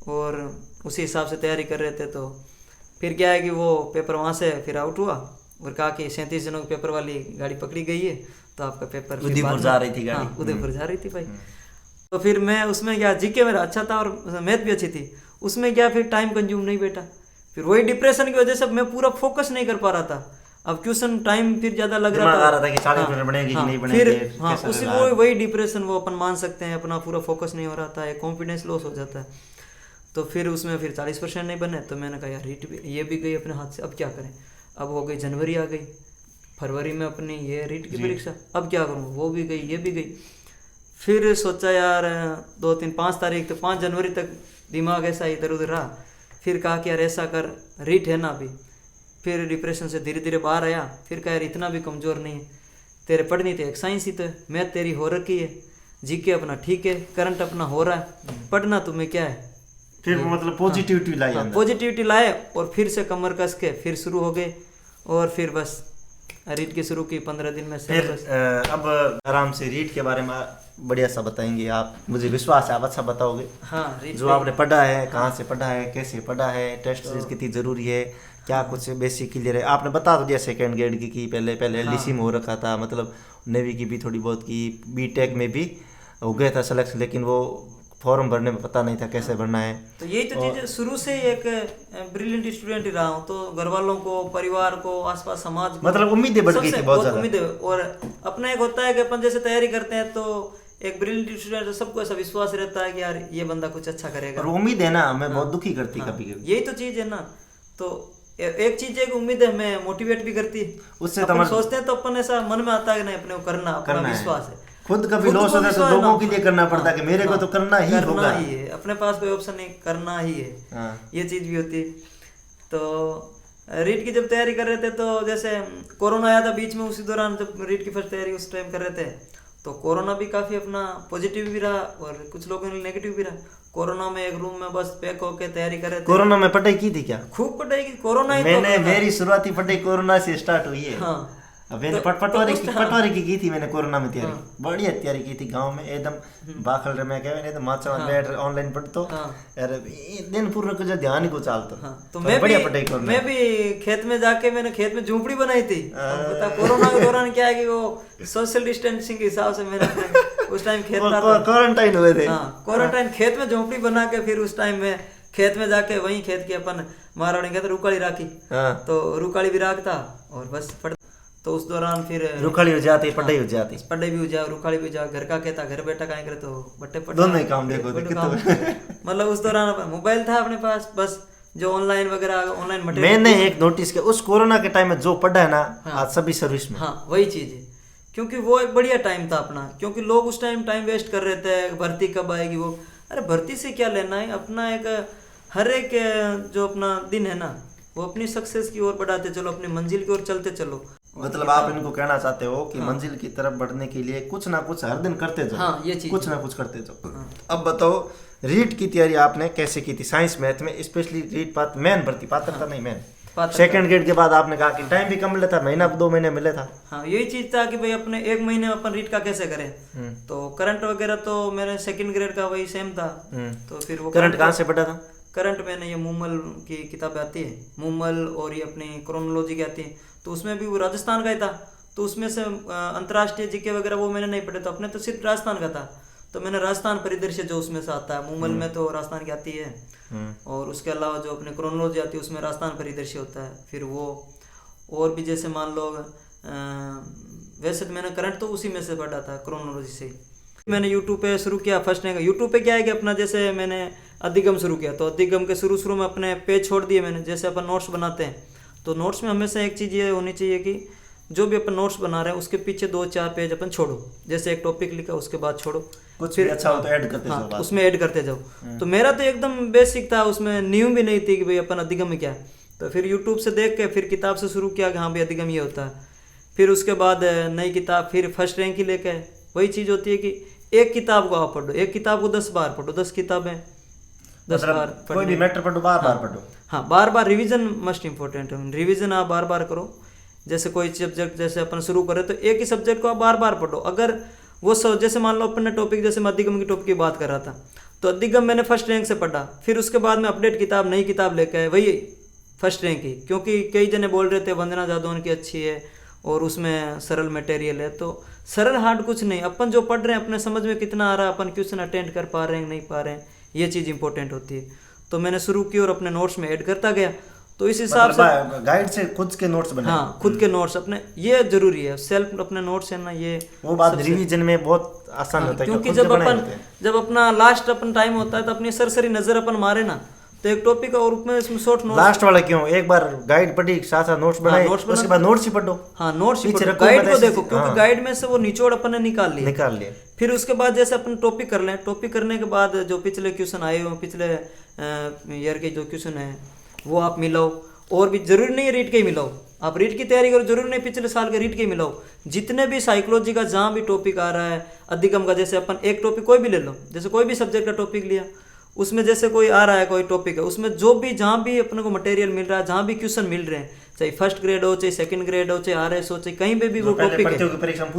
और उसी हिसाब से तैयारी कर रहे थे। तो फिर क्या है कि वो पेपर वहाँ से फिर आउट हुआ और कहा कि 37 जनों के पेपर वाली गाड़ी पकड़ी गई है, तो आपका पेपर उदयपुर जा रही थी गाड़ी। हाँ, उदयपुर जा रही थी भाई। तो फिर मैं उसमें क्या, जीके मेरा अच्छा था और मैथ भी अच्छी थी, उसमें क्या फिर टाइम कंज्यूम नहीं बैठा, फिर वही डिप्रेशन की वजह से मैं पूरा फोकस नहीं कर पा रहा था। अब ट्यूशन टाइम फिर ज्यादा लग रहा था कि 40 मिनट बनेगी कि नहीं बनेगी, फिर हाँ उसी वही डिप्रेशन, वो अपन मान सकते हैं, अपना पूरा फोकस नहीं हो रहा था, कॉन्फिडेंस लॉस हो जाता है। तो फिर उसमें फिर 40% नहीं बने, तो मैंने कहा यार रीट भी ये भी गई अपने हाथ से, अब क्या करें। अब हो गई जनवरी आ गई, फरवरी में अपनी ये रीट की परीक्षा, अब क्या करूँ, वो भी गई ये भी गई। फिर सोचा यार 2-3-5 तारीख, तो 5 जनवरी तक दिमाग ऐसा इधर उधर रहा। फिर कहा कि यार ऐसा कर, रीट है ना अभी। फिर डिप्रेशन से धीरे धीरे बाहर आया। फिर कहा यार इतना भी कमज़ोर नहीं है, तेरे पढ़नी थी एक साइंस ही तो है, मैथ तेरी हो रखी है, जीके अपना ठीक है, करंट अपना हो रहा है, पढ़ना तुम्हें क्या है। फिर मतलब पॉजिटिविटी लाए, पॉजिटिविटी लाए, और फिर से कमर कस के फिर शुरू हो गए, और फिर बस रीट की शुरू की 15 दिन में से। फिर अब आराम से रीट के बारे में बढ़िया सा बताएंगे आप, मुझे विश्वास है आप अच्छा बताओगे। हाँ, जो आपने पढ़ा है, कहाँ से पढ़ा है, कैसे पढ़ा है, टेस्ट सीरीज कितनी जरूरी है, क्या कुछ बेसिक क्लियर है, आपने बता तो दिया सेकंड ग्रेड की पहले एलडीसी में हो रखा था, मतलब नेवी की भी थोड़ी बहुत की, बीटेक में भी हो गया था सेलेक्शन, लेकिन वो फॉर्म भरने में पता नहीं था कैसे भरना है। तो यही तो चीज़, शुरू से एक ब्रिलियंट स्टूडेंट ही रहा हूँ, तो घर वालों को, परिवार को, आसपास समाज को, मतलब उम्मीदें बढ़ गई थी बहुत ज़्यादा। उम्मीदें, और अपना एक होता है कि अपन जैसे तैयारी करते हैं तो एक ब्रिलियंट स्टूडेंट, सबको ऐसा विश्वास रहता है कि यार ये बंदा कुछ अच्छा करेगा, और उम्मीद है ना, मैं बहुत दुखी करती कभी कभी, यही तो चीज़ है ना। तो एक चीज है कि उम्मीद है, हमें मोटिवेट भी करती है, उससे अपन सोचते हैं तो अपन ऐसा मन में आता है कि नहीं अपने को करना, अपना विश्वास है। खुद का भी खुद लॉस को होता है तो विश्वास लोगों ना- के लिए करना पड़ता है कि मेरे को तो करना ही होगा। है, अपने पास कोई ऑप्शन नहीं, करना ही है। हाँ। ये चीज भी होती है। तो रीट की जब तैयारी कर रहे थे तो जैसे कोरोना आया था बीच में, उसी दौरान जब रीट की फर्स्ट तैयारी उस टाइम कर रहे थे तो कोरोना भी काफी अपना पॉजिटिव भी रहा और कुछ लोगों के लिए नेगेटिव भी रहा। कोरोना में एक रूम में बस पैक होके तैयारी कर रहे थे। कोरोना में पढ़ाई की थी क्या? खूब पढ़ाई की, कोरोना ही तो मैंने था। मेरी शुरुआती पढ़ाई कोरोना से स्टार्ट हुई है। हाँ। अब मैंने तो पटवारी की थी मैंने कोरोना में तैयारी। बढ़िया तैयारी की थी गांव में एकदम बाखल रे मैं कहे नहीं तो माचा में बैठ ऑनलाइन पढ़तो। अरे दिन पूरा कुछ ध्यान ही को चालतो। तो मैं बढ़िया पढ़ाई करना। मैं भी खेत में जाके मैंने खेत में झोपड़ी बनाई थी। अब बता कोरोना के दौरान क्या है कि वो सोशल डिस्टेंसिंग के हिसाब से मैंने उस टाइम खेत था, क्वारंटाइन हुए थे। हाँ क्वारंटाइन, खेत में झोपड़ी बना के फिर उस टाइम में खेत में जाके वहीं खेत की अपन मारवाड़ी कहते रुकाली राखी। तो रुकाली भी राखता और बस पढ़। तो उस दौरान फिर रुकाली हो जाती, पढ़ाई हो जाती, पढ़ाई भी हो जा, रुकाली भी हो जा। घर का कहता घर बैठा काहे करे तो बट्टे पढ़ दोनों ही काम देखो मतलब उस दौरान मोबाइल था अपने पास, बस जो ऑनलाइन वगैरह ऑनलाइन मटेरियल। मैंने एक नोटिस किया उस कोरोना के टाइम में जो पढ़ा है ना आज सभी सर्विस में। हाँ वही चीज है, क्योंकि वो एक बढ़िया टाइम था अपना, क्योंकि लोग उस टाइम वेस्ट कर रहे थे भर्ती कब आएगी वो। अरे भर्ती से क्या लेना है, अपना एक हर एक जो अपना दिन है ना वो अपनी सक्सेस की ओर बढ़ाते चलो, अपनी मंजिल की ओर चलते चलो। मतलब आप इनको कहना चाहते हो कि मंजिल की तरफ बढ़ने के लिए कुछ ना कुछ हर दिन करते जाओ। हाँ ये चीज कुछ ना कुछ करते जाओ। अब बताओ रीट की तैयारी आपने कैसे की थी साइंस मैथ में, स्पेशली रीट मैन भर्ती पात्रता नहीं मैन सेकंड ग्रेड के बाद आपने कहा कि टाइम भी कम मिला था, महीना 2 महीने मिले था। हाँ यही चीज था कि भाई अपने 1 महीने में अपन रीट का कैसे करें। तो करंट वगैरह तो मेरे सेकंड ग्रेड का वही सेम था। तो फिर वो करंट कहाँ से पढ़ा था? करंट मैंने ये मुमल की किताब आती है, मुमल और ये अपनी क्रोनोलॉजी की आती है, तो उसमें भी वो राजस्थान का ही था। तो उसमें से अंतर्राष्ट्रीय जीके वगैरह वो मैंने नहीं पढ़े, तो अपने तो सिर्फ राजस्थान का था। तो मैंने राजस्थान परिदृश्य जो उसमें से आता है, मुमल में तो राजस्थान की आती है और उसके अलावा जो अपने क्रोनोलॉजी आती है उसमें राजस्थान परिदृश्य होता है। फिर वो और भी जैसे मान लो वैसे तो मैंने करंट तो उसी में से पढ़ा था, क्रोनोलॉजी से। मैंने यूट्यूब पे शुरू किया फर्स्ट रैंक। यूट्यूब पे क्या है कि अपना जैसे मैंने अधिगम शुरू किया, तो अधिगम के शुरू में अपने पेज छोड़ दिए मैंने। जैसे अपन नोट्स बनाते हैं तो नोट्स में हमेशा एक चीज़ ये होनी चाहिए कि जो भी अपन नोट्स बना रहे हैं उसके पीछे 2-4 पेज अपन छोड़ो। जैसे एक टॉपिक लिखा उसके बाद छोड़ो, कुछ फिर अच्छा हो तो ऐड करते जाओ। हाँ, उसमें ऐड करते जाओ। तो मेरा तो एकदम बेसिक था, उसमें न्यू भी नहीं थी कि भाई अपन अधिगम में क्या है। तो फिर यूट्यूब से देख के फिर किताब से शुरू किया कि हाँ भाई अधिगम ये होता है। फिर उसके बाद नई किताब, फिर फर्स्ट रैंक ही लेके आए। वही चीज़ होती है कि एक किताब को आप पढ़ो, एक किताब को 10 बार पढ़ो, 10 किताबें 10 बार कोई भी मैटर पढ़ो, बार बार पढ़ो। हाँ बार बार रिवीजन मस्ट इम्पोर्टेंट है, रिवीजन आप बार बार करो। जैसे कोई सब्जेक्ट जैसे अपन शुरू करें तो एक ही सब्जेक्ट को आप बार बार पढ़ो। अगर वो जैसे मान लो अपन ने टॉपिक, जैसे मैं अधिगम की टॉपिक की बात कर रहा था, तो अधिगम मैंने फर्स्ट रैंक से पढ़ा। फिर उसके बाद में अपडेट किताब, नई किताब लेकर आए वही फर्स्ट रैंक की, क्योंकि कई जने बोल रहे थे वंदना जादौन की अच्छी है और उसमें सरल मटेरियल है। तो सरल हार्ड कुछ नहीं, अपन जो पढ़ रहे हैं अपने समझ में कितना आ रहा है, अपन क्वेश्चन अटेंड कर पा रहे हैं नहीं पा रहे हैं, ये चीज़ इंपॉर्टेंट होती है। तो मैंने शुरू की और अपने नोट्स में ऐड करता गया। तो इस हिसाब से गाइड से खुद के नोट्स बनाए। हाँ खुद के नोट्स अपने, ये जरूरी है। सेल्फ अपने नोट्स है ना, ये वो बात रिवीजन में बहुत आसान होता है, क्योंकि जब अपना लास्ट अपन टाइम होता है तो अपनी सरसरी नजर अपन मारे ना, तो एक टॉपिक और उसमें शॉर्ट नोट। लास्ट वाला क्यों, एक बार गाइड पढ़ी साथ साथ नोट्स बनाए, उसके बाद नोट्स ही पढ़ो। हाँ नोट्स ही पढ़ो, गाइड को देखो, क्योंकि गाइड में से वो निचोड़ अपन ने निकाल लिया। फिर उसके बाद जैसे अपन टॉपिक कर लें, टॉपिक करने के बाद जो पिछले क्वेश्चन आए हो, पिछले ईयर के जो क्वेश्चन है वो आप मिलाओ। और भी जरूरी नहीं है रीट के ही मिलाओ, आप रीट की तैयारी करो, जरूरी नहीं पिछले साल के रीट के ही मिलाओ। जितने भी साइकोलॉजी का जहाँ भी टॉपिक आ रहा है, अधिगम का, जैसे अपन एक टॉपिक कोई भी ले लो, जैसे कोई भी सब्जेक्ट का टॉपिक लिया, उसमें जैसे कोई आ रहा है कोई टॉपिक है, उसमें जो भी जहाँ भी अपने को मटेरियल मिल रहा है, जहाँ भी क्वेश्चन मिल रहे हैं, चाहे फर्स्ट ग्रेड हो, चाहे सेकंड ग्रेड हो, चाहे RS हो, चाहे कहीं पे भी वो टॉपिक है,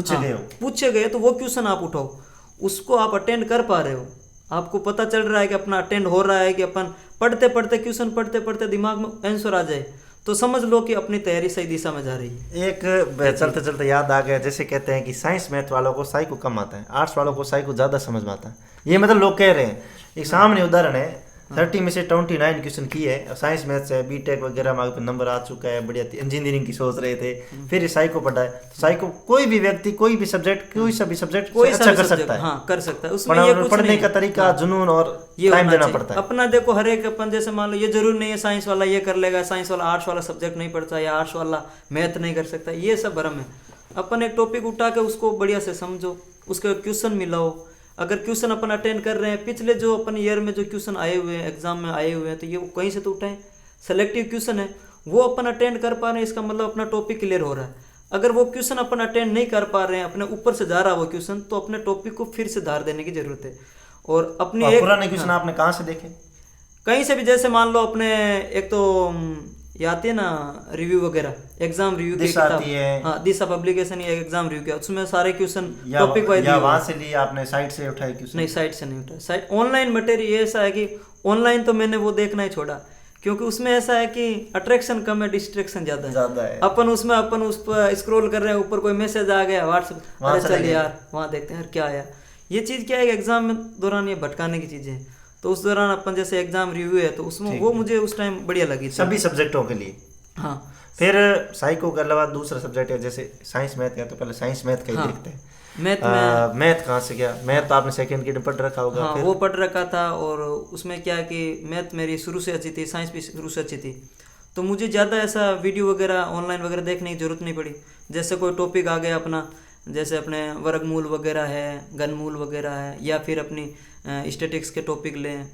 पूछे गए तो वो क्वेश्चन आप उठाओ, उसको आप अटेंड कर पा रहे हो, आपको पता चल रहा है कि अपना अटेंड हो रहा है, कि अपन पढ़ते पढ़ते क्वेश्चन पढ़ते पढ़ते दिमाग में आंसर आ जाए, तो समझ लो कि अपनी तैयारी सही दिशा में जा रही है। एक चलते चलते याद आ गया, जैसे कहते हैं कि साइंस मैथ वालों को साइको कम आता है, आर्ट्स वालों को साइको ज़्यादा समझ में आता है। ये मतलब लोग कह रहे हैं, एक सामने उदाहरण है, 30 में से 29 क्वेश्चन किए है, साइंस मैथ से बीटेक वगैरह में पे नंबर आ चुका है, बढ़िया इंजीनियरिंग की सोच रहे थे, फिर साइको पढ़ा है। साइको कोई भी व्यक्ति कोई भी सब्जेक्ट कोई अच्छा कर सकता है। हाँ कर सकता है, उसमें ये कुछ पढ़ने का तरीका, जुनून और टाइम देना पड़ता है अपना। देखो हर एक अपन जैसे मान लो, ये जरूरी नहीं है साइंस वाला ये कर लेगा, साइंस वाला आर्ट्स वाला सब्जेक्ट नहीं पढ़ता, या आर्ट्स वाला मैथ नहीं कर सकता, ये सब भ्रम है। अपन एक टॉपिक उठा के उसको बढ़िया से समझो, उसका क्वेश्चन मिलाओ। अगर क्वेश्चन अपन अटेंड कर रहे हैं, पिछले जो अपन ईयर में जो क्वेश्चन आए हुए हैं, एग्जाम में आए हुए हैं, तो ये वो कहीं से तो उठाएं। सेलेक्टिव क्वेश्चन है, वो अपन अटेंड कर पा रहे हैं, इसका मतलब अपना टॉपिक क्लियर हो रहा है। अगर वो क्वेश्चन अपन अटेंड नहीं कर पा रहे हैं, अपने ऊपर से जा रहा है वो क्वेश्चन, तो अपने टॉपिक को फिर से धार देने की जरूरत है। और अपनी और एक पुराने क्वेश्चन आपने कहाँ से देखे? कहीं से भी, जैसे मान लो अपने एक तो ये आती है ना रिव्यू वगैरह, एग्जाम रिव्यू की दिशा किताब, आती है। हाँ दिशा पब्लिकेशन या एग्जाम रिव्यू किया, उसमें सारे क्वेश्चन या टॉपिक वाइज वहां से लिए आपने, साइट से उठाए क्वेश्चन? नहीं, साइट से नहीं उठाया। साइट ऑनलाइन मटेरियल ऐसा है कि ऑनलाइन तो मैंने वो देखना ही छोड़ा, क्योंकि उसमें ऐसा है कि अट्रैक्शन कम है, डिस्ट्रैक्शन ज्यादा है। अपन उस पर स्क्रॉल कर रहे हैं, ऊपर कोई मैसेज आ गया व्हाट्सएप, अरे चल यार वहाँ देखते हैं यार क्या आया। ये चीज़ क्या है, एग्जाम में दौरान ये भटकाने की चीज़ें हैं। तो उस दौरान अपन जैसे एग्जाम रिव्यू है, तो उसमें वो मुझे उस टाइम बढ़िया लगी सभी सब्जेक्टों के लिए। हाँ, फिर साइको के अलावा दूसरा सब्जेक्ट है, जैसे साइंस मैथ का, तो पहले साइंस मैथ का ही देखते हैं। मैथ कहाँ से गया? मैथ तो आपने सेकंड की पढ़ रखा होगा। हाँ, फिर वो पढ़ रखा था, और उसमें क्या है कि मैथ मेरी शुरू से अच्छी थी, साइंस भी शुरू से अच्छी थी, तो मुझे ज़्यादा ऐसा वीडियो वगैरह ऑनलाइन वगैरह देखने की जरूरत नहीं पड़ी। जैसे कोई टॉपिक आ गया अपना, जैसे अपने वर्गमूल वगैरह है, घनमूल वगैरह है, या फिर अपनी स्टैटिक्स के टॉपिक लें,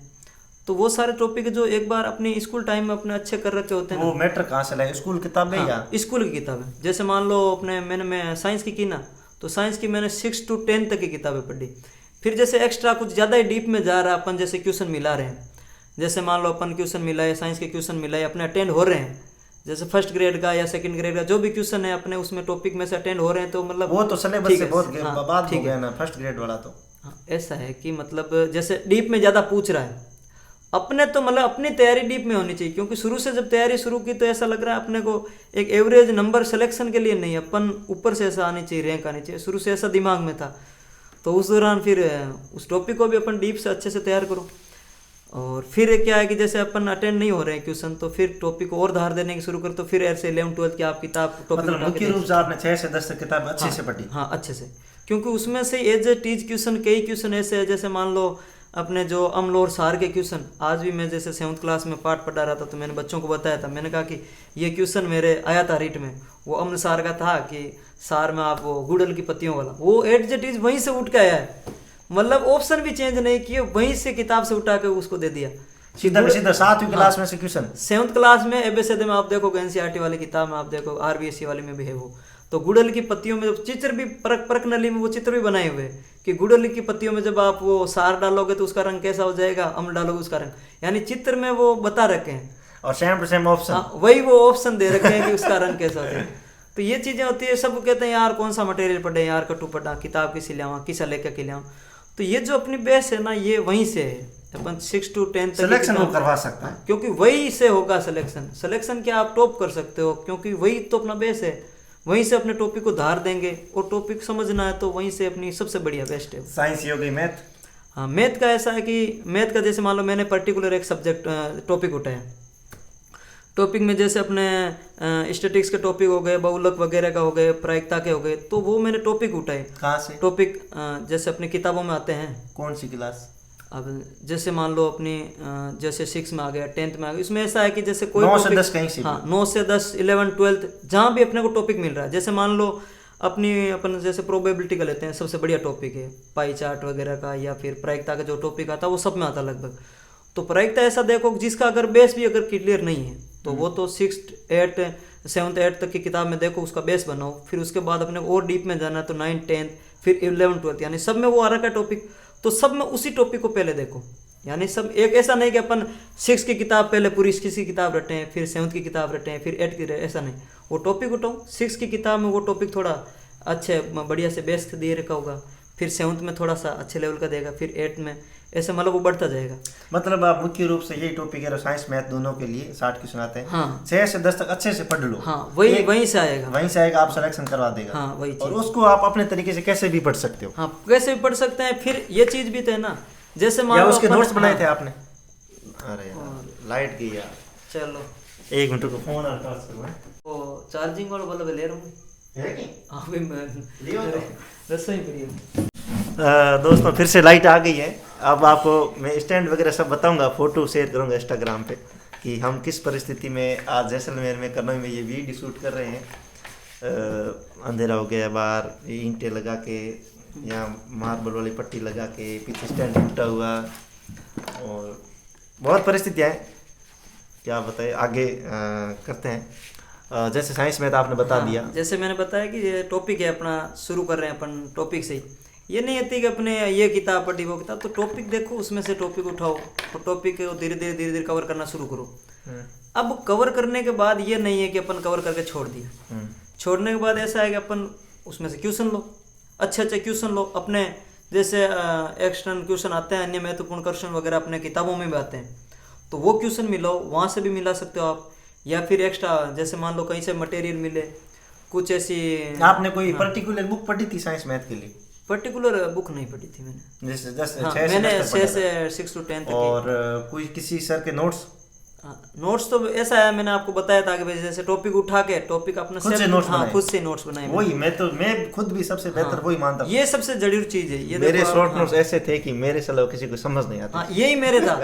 तो वो सारे टॉपिक जो एक बार अपने स्कूल टाइम में अपने अच्छे कर रखे होते हैं। वो मैटर कहाँ से लाए? स्कूल किताबें? हाँ, या स्कूल की किताबें। जैसे मान लो अपने मैं साइंस की ना, तो साइंस की मैंने 6 to 10 तक की किताबें पढ़ी। फिर जैसे एक्स्ट्रा कुछ ज़्यादा ही डीप में जा रहा है अपन, जैसे क्वेश्चन मिला रहे हैं, जैसे मान लो अपन क्वेश्चन मिलाए, साइंस के क्वेश्चन मिलाए, अपने अटेंड हो रहे हैं, जैसे फर्स्ट ग्रेड का या सेकंड ग्रेड का जो भी क्वेश्चन है अपने उसमें टॉपिक में से अटेंड हो रहे हैं, तो मतलब वो तो सिलेबस से बहुत बाद ठीक हो गया ना फर्स्ट ग्रेड वाला। तो हाँ, ऐसा है कि मतलब जैसे डीप में ज़्यादा पूछ रहा है अपने, तो मतलब अपनी तैयारी डीप में होनी चाहिए, क्योंकि शुरू से जब तैयारी शुरू की तो ऐसा लग रहा है अपने को एक एवरेज नंबर सिलेक्शन के लिए नहीं, अपन ऊपर से ऐसा आनी चाहिए, रैंक आनी चाहिए, शुरू से ऐसा दिमाग में था। तो उस दौरान फिर उस टॉपिक को भी अपन डीप से अच्छे से तैयार करो। और फिर क्या है कि जैसे अपन अटेंड नहीं हो रहे हैं क्वेश्चन, तो फिर टॉपिक को और धार देने की शुरू कर, तो फिर ऐसे 11th-12th की आप किताब टॉपिक मतलब मुख्य रूप से आपने 6 से 10 तक किताब अच्छे से पढ़ी? हाँ, अच्छे से, क्योंकि उसमें से एज ए टीच क्वेश्चन कई क्वेश्चन ऐसे है, जैसे मान लो अपने जो अम्ल और सार के क्वेश्चन, आज भी मैं जैसे 7th क्लास में पाठ पढ़ा रहा था, तो मैंने बच्चों को बताया था, मैंने कहा कि ये क्वेश्चन मेरे आया था रीट में, वो अम्ल सार का था कि सार में आप वो गुड़हल की पत्तियों वाला, वो एडजेक्टिव वहीं से उठ के आया है, मतलब ऑप्शन भी चेंज नहीं किए, वहीं से किताब से उठा के उसको दे दिया सीधा 7वीं क्लास में से क्वेश्चन। 7th क्लास में एबीसीडी में आप देखोगे, एनसीईआरटी वाली किताब में आप देखो, आरबीएसई वाली में भी है वो, तो गुड़हल की पत्तियों में चित्र भी परख नली में वो चित्र भी बनाए हुए कि गुड़हल की पत्तियों में जब आप वो सार डालोगे तो उसका रंग कैसा हो जाएगा, अम्ल डालोगे उसका रंग, यानी चित्र में वो बता रखे हैं, और सेम टू सेम ऑप्शन, वही वो ऑप्शन दे रखे हैं कि उसका रंग कैसा हो जाएगा। तो ये चीजें होती है, सब कहते हैं यार कौन सा मटेरियल पढ़े यार, कटु पढ़ा, किताब किसी लिया किसा लेकर के लिया, तो ये जो अपनी बेस है ना, ये वहीं से है, अपन 6 to 10 तक सिलेक्शन वो करवा सकता है, क्योंकि वही से होगा सिलेक्शन क्या आप टॉप कर सकते हो, क्योंकि वही तो अपना बेस है, वहीं से अपने टॉपिक को धार देंगे, और टॉपिक समझना है तो वहीं से अपनी सबसे बढ़िया बेस्ट है। साइंस हो गई, मैथ। हाँ, मैथ का ऐसा है कि मैथ का जैसे मान लो मैंने पर्टिकुलर एक सब्जेक्ट टॉपिक उठाया, टॉपिक में जैसे अपने स्टैटिक्स के टॉपिक हो गए, बहुलक वगैरह का हो गए, प्रायिकता के हो गए, तो वो मैंने टॉपिक उठाए। कहाँ से टॉपिक? जैसे अपनी किताबों में आते हैं। कौन सी क्लास? अब जैसे मान लो अपनी जैसे 6 में आ गया, 10th में आ गया, इसमें ऐसा है कि जैसे कोई 9 से 10 कहीं से, हाँ 9 से 10, 11, 12 जहाँ भी अपने को टॉपिक मिल रहा है, जैसे मान लो अपन जैसे प्रोबेबिलिटी का लेते हैं, सबसे बढ़िया टॉपिक है पाई चार्ट वगैरह का, या फिर प्रायिकता का जो टॉपिक आता है वो सब में आता लगभग। तो प्रायिकता ऐसा देखो जिसका अगर बेस भी अगर क्लियर नहीं है, तो वो तो 6th, 8th, 7th, 8th तक की किताब में देखो, उसका बेस बनाओ, फिर उसके बाद अपने को और डीप में जाना है तो 9, 10, फिर 11, 12, यानी सब में वो आ रखा है टॉपिक, तो सब में उसी टॉपिक को पहले देखो, यानी सब एक ऐसा नहीं कि अपन 6 की किताब पहले पूरी किसी किताब रटें, फिर 7th की किताब रटें, फिर 8th की, ऐसा नहीं, वो टॉपिक उठाओ, 6 की किताब में वो टॉपिक थोड़ा अच्छे बढ़िया से बेस दिए रखा होगा, फिर 7th में थोड़ा सा अच्छे लेवल का देगा, फिर 8th में, ऐसे मतलब वो बढ़ता जाएगा। मतलब आप मुख्य रूप से यही टॉपिक है, साइंस मैथ दोनों के लिए 60 क्वेश्चन आते हैं। हाँ। 6 से 10 तक अच्छे से पढ़ लो। हाँ, वहीं से आएगा, आप सिलेक्शन करवा देगा। हाँ, वही चीज। और उसको आप अपने तरीके से कैसे भी पढ़ सकते हो। हाँ, कैसे भी पढ़ सकते हैं। फिर ये चीज भी थे ना, जैसे मान लो उसके नोट्स बनाए थे आपने? अरे लाइट गई यार, चलो 1 मिनट को फोन आता है, वो चार्जिंग वाला बल्ब ले रहा हूँ। रसोई दोस्तों फिर से लाइट आ गई है। अब आपको मैं स्टैंड वगैरह सब बताऊंगा, फोटो शेयर करूंगा इंस्टाग्राम पे कि हम किस परिस्थिति में आज जैसलमेर में करनौली में ये वीडियो शूट कर रहे हैं। अंधेरा हो गया बाहर, ईंटें लगा के यहाँ मार्बल वाली पट्टी लगा के, पीछे स्टैंड टूटा हुआ, और बहुत परिस्थितियाँ हैं, क्या बताए। आगे करते हैं। जैसे साइंस में तो आपने बता दिया, जैसे मैंने बताया कि ये टॉपिक है अपना, शुरू कर रहे हैं अपन टॉपिक से ही। ये नहीं होती कि अपने ये किताब पढ़ी वो किताब, तो टॉपिक देखो, उसमें से टॉपिक उठाओ और टॉपिक को धीरे धीरे कवर करना शुरू करो। अब कवर करने के बाद ये नहीं है कि अपन कवर करके छोड़ दिया। छोड़ने के बाद ऐसा है कि अपन उसमें से क्वेश्चन लो, अच्छे क्वेश्चन लो अपने, जैसे एक्सटर्नल क्वेश्चन आते हैं, अन्य महत्वपूर्ण क्वेश्चन वगैरह अपने किताबों में भी आते हैं, तो वो क्वेश्चन मिलाओ, वहाँ से भी मिला सकते हो आप। या फिर एक्स्ट्रा जैसे मान लो कहीं से मटेरियल मिले कुछ ऐसी। आपने कोई पर्टिकुलर बुक पढ़ी थी साइंस मैथ के लिए? पर्टिकुलर बुक नहीं पढ़ी थी मैंने, जैसे मैंने 6 से 6 to 10 तक। और कोई किसी सर के नोट्स? नोट्स तो ऐसा है, मैंने आपको बताया था कि जैसे टॉपिक उठा के टॉपिक अपना खुद से नोट्स बनाए। खुद से नोट्स बनाए। वही मैं खुद भी सबसे बेहतर वही मानता हूँ। ये सबसे जरूरी चीज है। ये मेरे शॉर्ट नोट्स ऐसे थे कि मेरे सलाह किसी को समझ नहीं आता। यही मेरे था।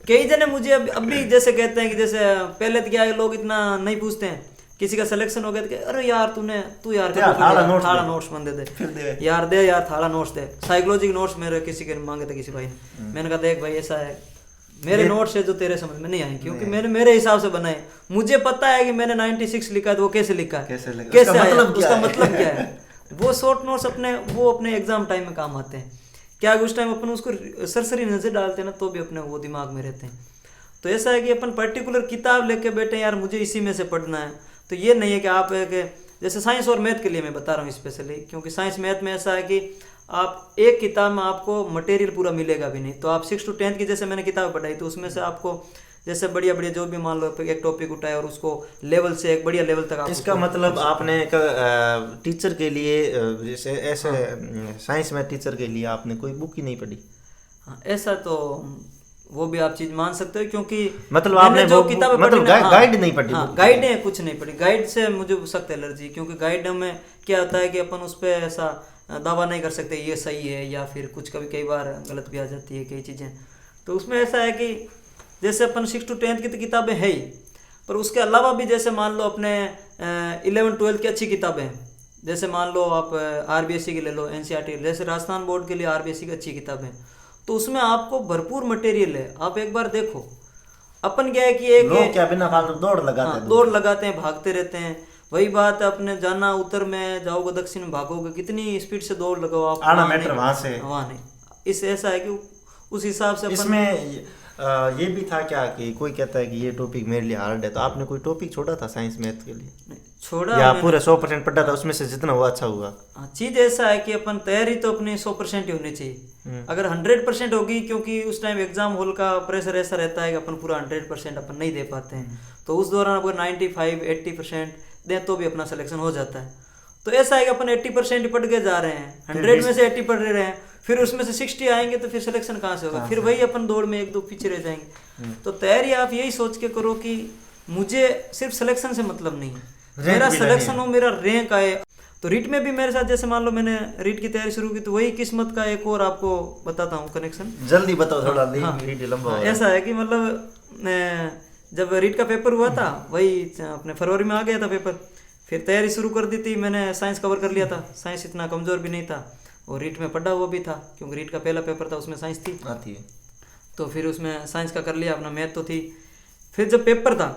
कई जने मुझे अब भी जैसे कहते हैं कि जैसे पहले तो क्या है, लोग इतना नहीं पूछते हैं, किसी का सिलेक्शन हो गया तो अरे यार तू यार थाड़ा नोट्स बन दे यार, दे यार थाड़ा नोट्स दे। साइकोलॉजी नोट्स मेरे किसी के मांगे थे किसी भाई ने, मैंने कहा देख भाई ऐसा है, मेरे नोट्स है जो तेरे समझ में नहीं आए, क्योंकि मैंने मेरे हिसाब से बनाए। मुझे पता है कि मैंने 96 लिखा है, तो वो कैसे लिखा है, कैसे आया, उसका मतलब क्या है। वो शॉर्ट नोट्स अपने एग्जाम टाइम में काम आते हैं। क्या उस टाइम अपन उसको सरसरी नजर डालते हैं ना, तो भी अपने वो दिमाग में रहते हैं। तो ऐसा है कि अपन पर्टिकुलर किताब लेके बैठे यार मुझे इसी में से पढ़ना है, तो ये नहीं है कि आप जैसे साइंस और मैथ के लिए मैं बता रहा हूँ स्पेशली, क्योंकि साइंस मैथ में ऐसा है कि आप एक किताब में आपको मटेरियल पूरा मिलेगा भी नहीं। तो आप 6 to 10 की जैसे मैंने किताब पढ़ाई, तो उसमें से आपको जैसे बढ़िया जो भी मान लो एक टॉपिक उठाया और उसको लेवल से एक बढ़िया लेवल तक आप इसका मतलब आपने टीचर के लिए जैसे ऐसे साइंस में टीचर के लिए आपने कोई बुक ही नहीं पढ़ी? हाँ, ऐसा तो वो भी आप चीज मान सकते हो, क्योंकि मतलब आपने जो किताबें मतलब गाइड नहीं पढ़ी? गाइड है कुछ नहीं पढ़ी। गाइड से मुझे सख्त एलर्जी, क्योंकि गाइड में क्या होता है कि अपन उस पर ऐसा दावा नहीं कर सकते ये सही है, या फिर कुछ कई बार गलत भी आ जाती है कई चीज़ें। तो उसमें ऐसा है कि जैसे अपन 6 to 10 की तो किताबें है ही, पर उसके अलावा भी जैसे मान लो अपने 11-12 की अच्छी किताबें हैं। जैसे मान लो आप RBSC की ले लो, NCERT, जैसे राजस्थान बोर्ड के लिए RBSC की अच्छी किताबें, तो उसमें आपको भरपूर मटेरियल है। आप एक बार देखो, अपन क्या है कि एक लोग क्या बिना फालतू दौड़ लगाते हैं, भागते रहते हैं। वही बात है, अपने जाना उत्तर में जाओगे, दक्षिण में भागोगे, कितनी स्पीड से दौड़ लगाओ आप, आना मैटर वहाँ से वहाँ नहीं। इस ऐसा है कि उस हिसाब से इसमें ये भी था क्या कि कोई कहता है कि ये टॉपिक मेरे लिए हार्ड है, तो आपने कोई टॉपिक छोड़ा था साइंस मैथ के लिए? नहीं छोड़ा, या पूरे 100% पढ़ा था, उसमें से जितना हुआ अच्छा हुआ? चीज ऐसा है कि अपन तैयारी तो अपनी 100% ही होनी चाहिए। अगर 100% होगी, क्योंकि उस टाइम एग्जाम हॉल का प्रेशर ऐसा रहता है कि अपन पूरा 100% अपन नहीं दे पाते हैं, तो उस दौरान अगर 95-80% दें तो भी अपना सिलेक्शन हो जाता है। तो ऐसा है कि अपन 80% पढ़ के जा रहे हैं, 100 में से 80 पढ़ रहे हैं, फिर उसमें से 60 आएंगे तो फिर सिलेक्शन कहाँ से होगा? फिर वही अपन दौड़ में 1-2 पीछे रह जाएंगे। तो तैयारी आप यही सोच के करो कि मुझे सिर्फ सिलेक्शन से मतलब नहीं है, मेरा सिलेक्शन हो, मेरा रैंक आए। तो रीट में भी मेरे साथ जैसे मान लो मैंने रीट की तैयारी शुरू की, तो वही किस्मत का एक और आपको बताता हूँ कनेक्शन। जल्दी बताओ थोड़ा, रीट लंबा हो। ऐसा है कि मतलब जब रीट का पेपर हुआ था, वही अपने फरवरी में आ गया था पेपर, फिर तैयारी शुरू कर दी थी मैंने, साइंस कवर कर लिया था, साइंस इतना कमज़ोर भी नहीं था और रीट में पढ़ा हुआ भी था, क्योंकि रीट का पहला पेपर था, उसमें साइंस थी आती है, तो फिर उसमें साइंस का कर लिया अपना, मैथ तो थी। फिर जब पेपर था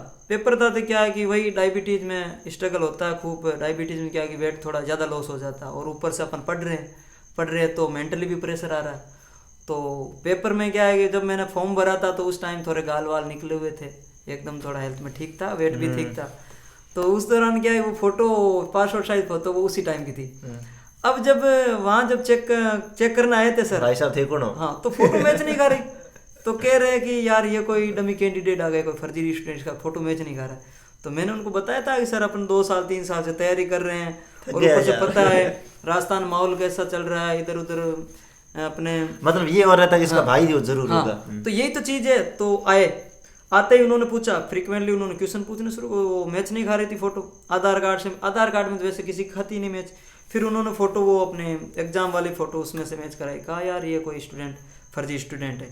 तो क्या है कि वही डायबिटीज़ में स्ट्रगल होता है खूब। डायबिटीज़ में क्या है कि वेट थोड़ा ज़्यादा लॉस हो जाता है, और ऊपर से अपन पढ़ रहे हैं तो मेंटली भी प्रेशर आ रहा है। तो पेपर में क्या है कि जब मैंने फॉर्म भरा था तो उस टाइम थोड़े गाल वाल निकले हुए थे, एकदम थोड़ा हेल्थ में ठीक था, वेट भी ठीक था। तो उस दौरान क्या है, वो फोटो पासपोर्ट साइज फोटो वो उसी टाइम की थी। अब जब वहाँ जब चेक करने आए थे सर, भाई साहब थे कौन? हाँ, तो फोटो मैच नहीं कर रही, तो कह रहे हैं कि यार ये कोई डमी कैंडिडेट आ गया, कोई फर्जी स्टूडेंट का फोटो मैच नहीं कर रहा है। तो मैंने उनको बताया था कि सर अपन 2-3 साल से तैयारी कर रहे हैं, और ऊपर से पता है राजस्थान माहौल कैसा चल रहा है, इधर उधर अपने मतलब ये हो रहा था कि इसका भाई जो जरूर होगा। तो यही तो चीज़ है। तो आते ही उन्होंने पूछा, फ्रीक्वेंटली उन्होंने क्वेश्चन पूछने शुरू, वो मैच नहीं खा रही थी फोटो आधार कार्ड में तो वैसे किसी की खाती नहीं मैच। फिर उन्होंने फोटो वो अपने एग्जाम वाली फोटो उसमें से मैच कराई, कहा यार ये कोई स्टूडेंट फर्जी स्टूडेंट है।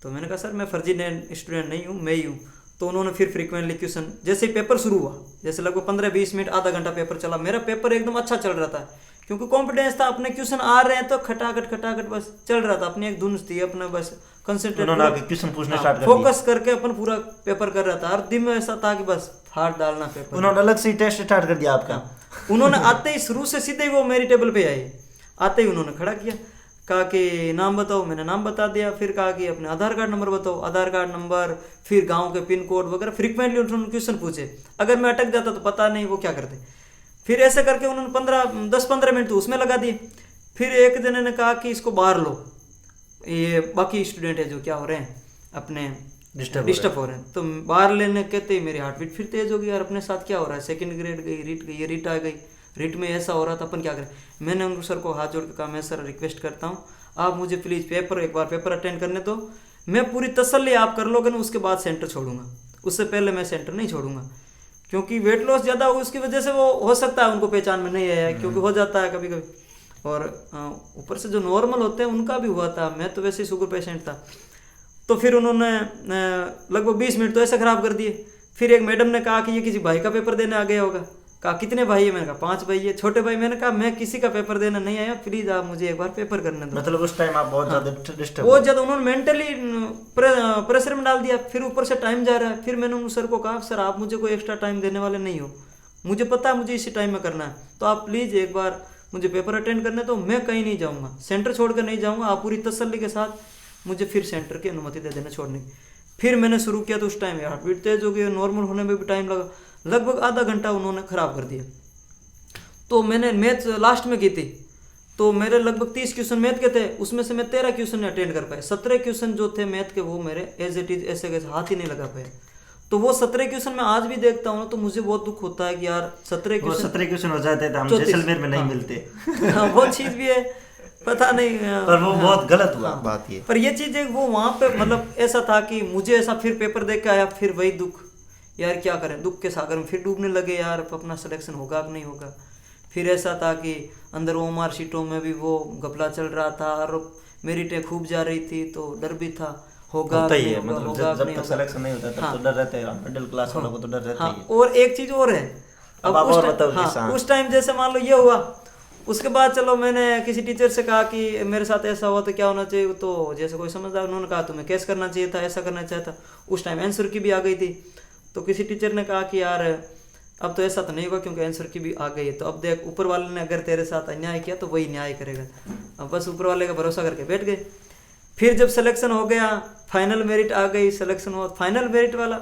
तो मैंने कहा सर मैं फर्जी स्टूडेंट नहीं हूँ, मैं ही हूँ। तो उन्होंने फिर फ्रीक्वेंटली क्वेश्चन, जैसे ही पेपर शुरू हुआ, जैसे लगभग 15-20 मिनट आधा घंटा पेपर चला, मेरा पेपर एकदम अच्छा चल रहा था, क्योंकि कॉन्फिडेंस था, अपने क्वेश्चन आ रहे हैं तो खटाखट बस चल रहा था, अपनी एक धुन थी, अपना बस कंसंट्रेट, उन्होंने आके क्वेश्चन पूछना स्टार्ट कर दिया, फोकस करके अपन पूरा पेपर कर रहा था। हर दिन में ऐसा था कि बस फाड़ डालना पेपर। उन्होंने अलग से टेस्ट स्टार्ट कर दिया आपका? उन्होंने आते ही शुरू से सीधे वो मेरी टेबल पे आए, आते ही उन्होंने खड़ा किया, कहा कि नाम बताओ, मैंने नाम बता दिया। फिर कहा कि अपने आधार कार्ड नंबर बताओ, आधार कार्ड नंबर, फिर गांव के पिन कोड वगैरह फ्रीक्वेंटली उन्होंने क्वेश्चन पूछे। अगर मैं अटक जाता तो पता नहीं वो क्या करते। फिर ऐसे करके उन्होंने 10-15 मिनट तो उसमें लगा दिए। फिर एक जने ने कहा कि इसको बाहर लो, ये बाकी स्टूडेंट है जो क्या हो रहे हैं अपने डिस्टर्ब हो रहे हैं। तो बाहर लेने कहते ही मेरी हार्ट बीट फिर तेज हो गई, यार अपने साथ क्या हो रहा है, सेकंड ग्रेड गई, रीट गई, ये रीट आ गई, रीट में ऐसा हो रहा था, अपन क्या करें। मैंने उनको सर को हाथ जोड़ के कहा, मैं सर रिक्वेस्ट करता हूँ आप मुझे प्लीज़ एक बार पेपर अटेंड करने दो, मैं पूरी तसल्ली आप कर लोगे ना, उसके बाद सेंटर छोड़ूंगा, उससे पहले मैं सेंटर नहीं छोड़ूंगा। क्योंकि वेट लॉस ज़्यादा हो उसकी वजह से वो हो सकता है उनको पहचान में नहीं आया, क्योंकि हो जाता है कभी कभी। और ऊपर से जो नॉर्मल होते हैं उनका भी हुआ था, मैं तो वैसे ही शुगर पेशेंट था। तो फिर उन्होंने लगभग 20 मिनट तो ऐसे ख़राब कर दिए। फिर एक मैडम ने कहा कि ये किसी भाई का पेपर देने आ गया होगा। कहा कितने भाई है? मैंने कहा 5 भाई है। छोटे भाई, मैंने कहा मैं किसी का पेपर देने नहीं आया, प्लीज़ आप मुझे एक बार पेपर करने दो। मतलब उस टाइम आप बहुत ज़्यादा डिस्टर्ब, बहुत ज़्यादा उन्होंने मेंटली प्रेशर में डाल दिया। फिर ऊपर से टाइम जा रहा है। फिर मैंने उन सर को कहा, सर आप मुझे कोई एक्स्ट्रा टाइम देने वाले नहीं हो, मुझे पता है मुझे इसी टाइम में करना है, तो आप प्लीज़ एक बार मुझे पेपर अटेंड करने दो, मैं कहीं नहीं जाऊँगा, सेंटर छोड़ कर नहीं जाऊँगा, आप पूरी तसल्ली के साथ मुझे फिर सेंटर की अनुमति दे देना छोड़ने की। फिर मैंने शुरू किया तो उस टाइम यार बीट तेज हो गई, नॉर्मल होने में भी टाइम लगा, लगभग आधा घंटा उन्होंने ख़राब कर दिया। तो मैंने मैथ लास्ट में की थी, तो मेरे लगभग 30 क्वेश्चन मैथ के थे, उसमें से मैं 13 क्वेश्चन अटेंड कर पाए। 17 क्वेश्चन जो थे मैथ के वो मेरे एज इट इज ऐसे कैसे हाथ ही नहीं लगा पाए। तो वो 17 क्वेश्चन मैं आज भी देखता हूँ तो मुझे बहुत दुख होता है कि यार 17 क्वेश्चन हो जाते थे, हम जैसलमेर में नहीं मिलते। वो चीज़ भी है, पता नहीं, पर वो बहुत गलत हुआ बात ये। पर ये चीज़ है वो वहाँ पे मतलब ऐसा था कि मुझे ऐसा फिर पेपर देख के आया, फिर वही दुख, यार क्या करें, दुख के सागर में फिर डूबने लगे, यार अपना सिलेक्शन होगा कि नहीं होगा। फिर ऐसा था कि अंदर ओमार शीटों में भी वो घपला चल रहा था और मेरिटें खूब जा रही थी, तो डर भी था होगा होता ही है, मतलब जब तक सिलेक्शन नहीं होता तब तो डर रहता है, मिडिल क्लास वालों को तो डर रहता ही है। और एक चीज़ और है, अब आप और बताओ। उस टाइम जैसे मान लो ये हुआ, उसके बाद चलो मैंने किसी टीचर से कहा कि मेरे साथ ऐसा हुआ तो क्या होना चाहिए, तो जैसे कोई समझदार उन्होंने कहा तुम्हें कैस करना चाहिए था, ऐसा करना चाहिए था। उस टाइम आंसर की भी आ गई थी, तो किसी टीचर ने कहा कि यार अब तो ऐसा तो नहीं होगा क्योंकि आंसर की भी आ गई है, तो अब देख ऊपर वाले ने अगर तेरे साथ अन्याय किया तो वही न्याय करेगा। अब बस ऊपर वाले का भरोसा करके बैठ गए। फिर जब सिलेक्शन हो गया, फाइनल मेरिट आ गई, सिलेक्शन हुआ, फाइनल मेरिट वाला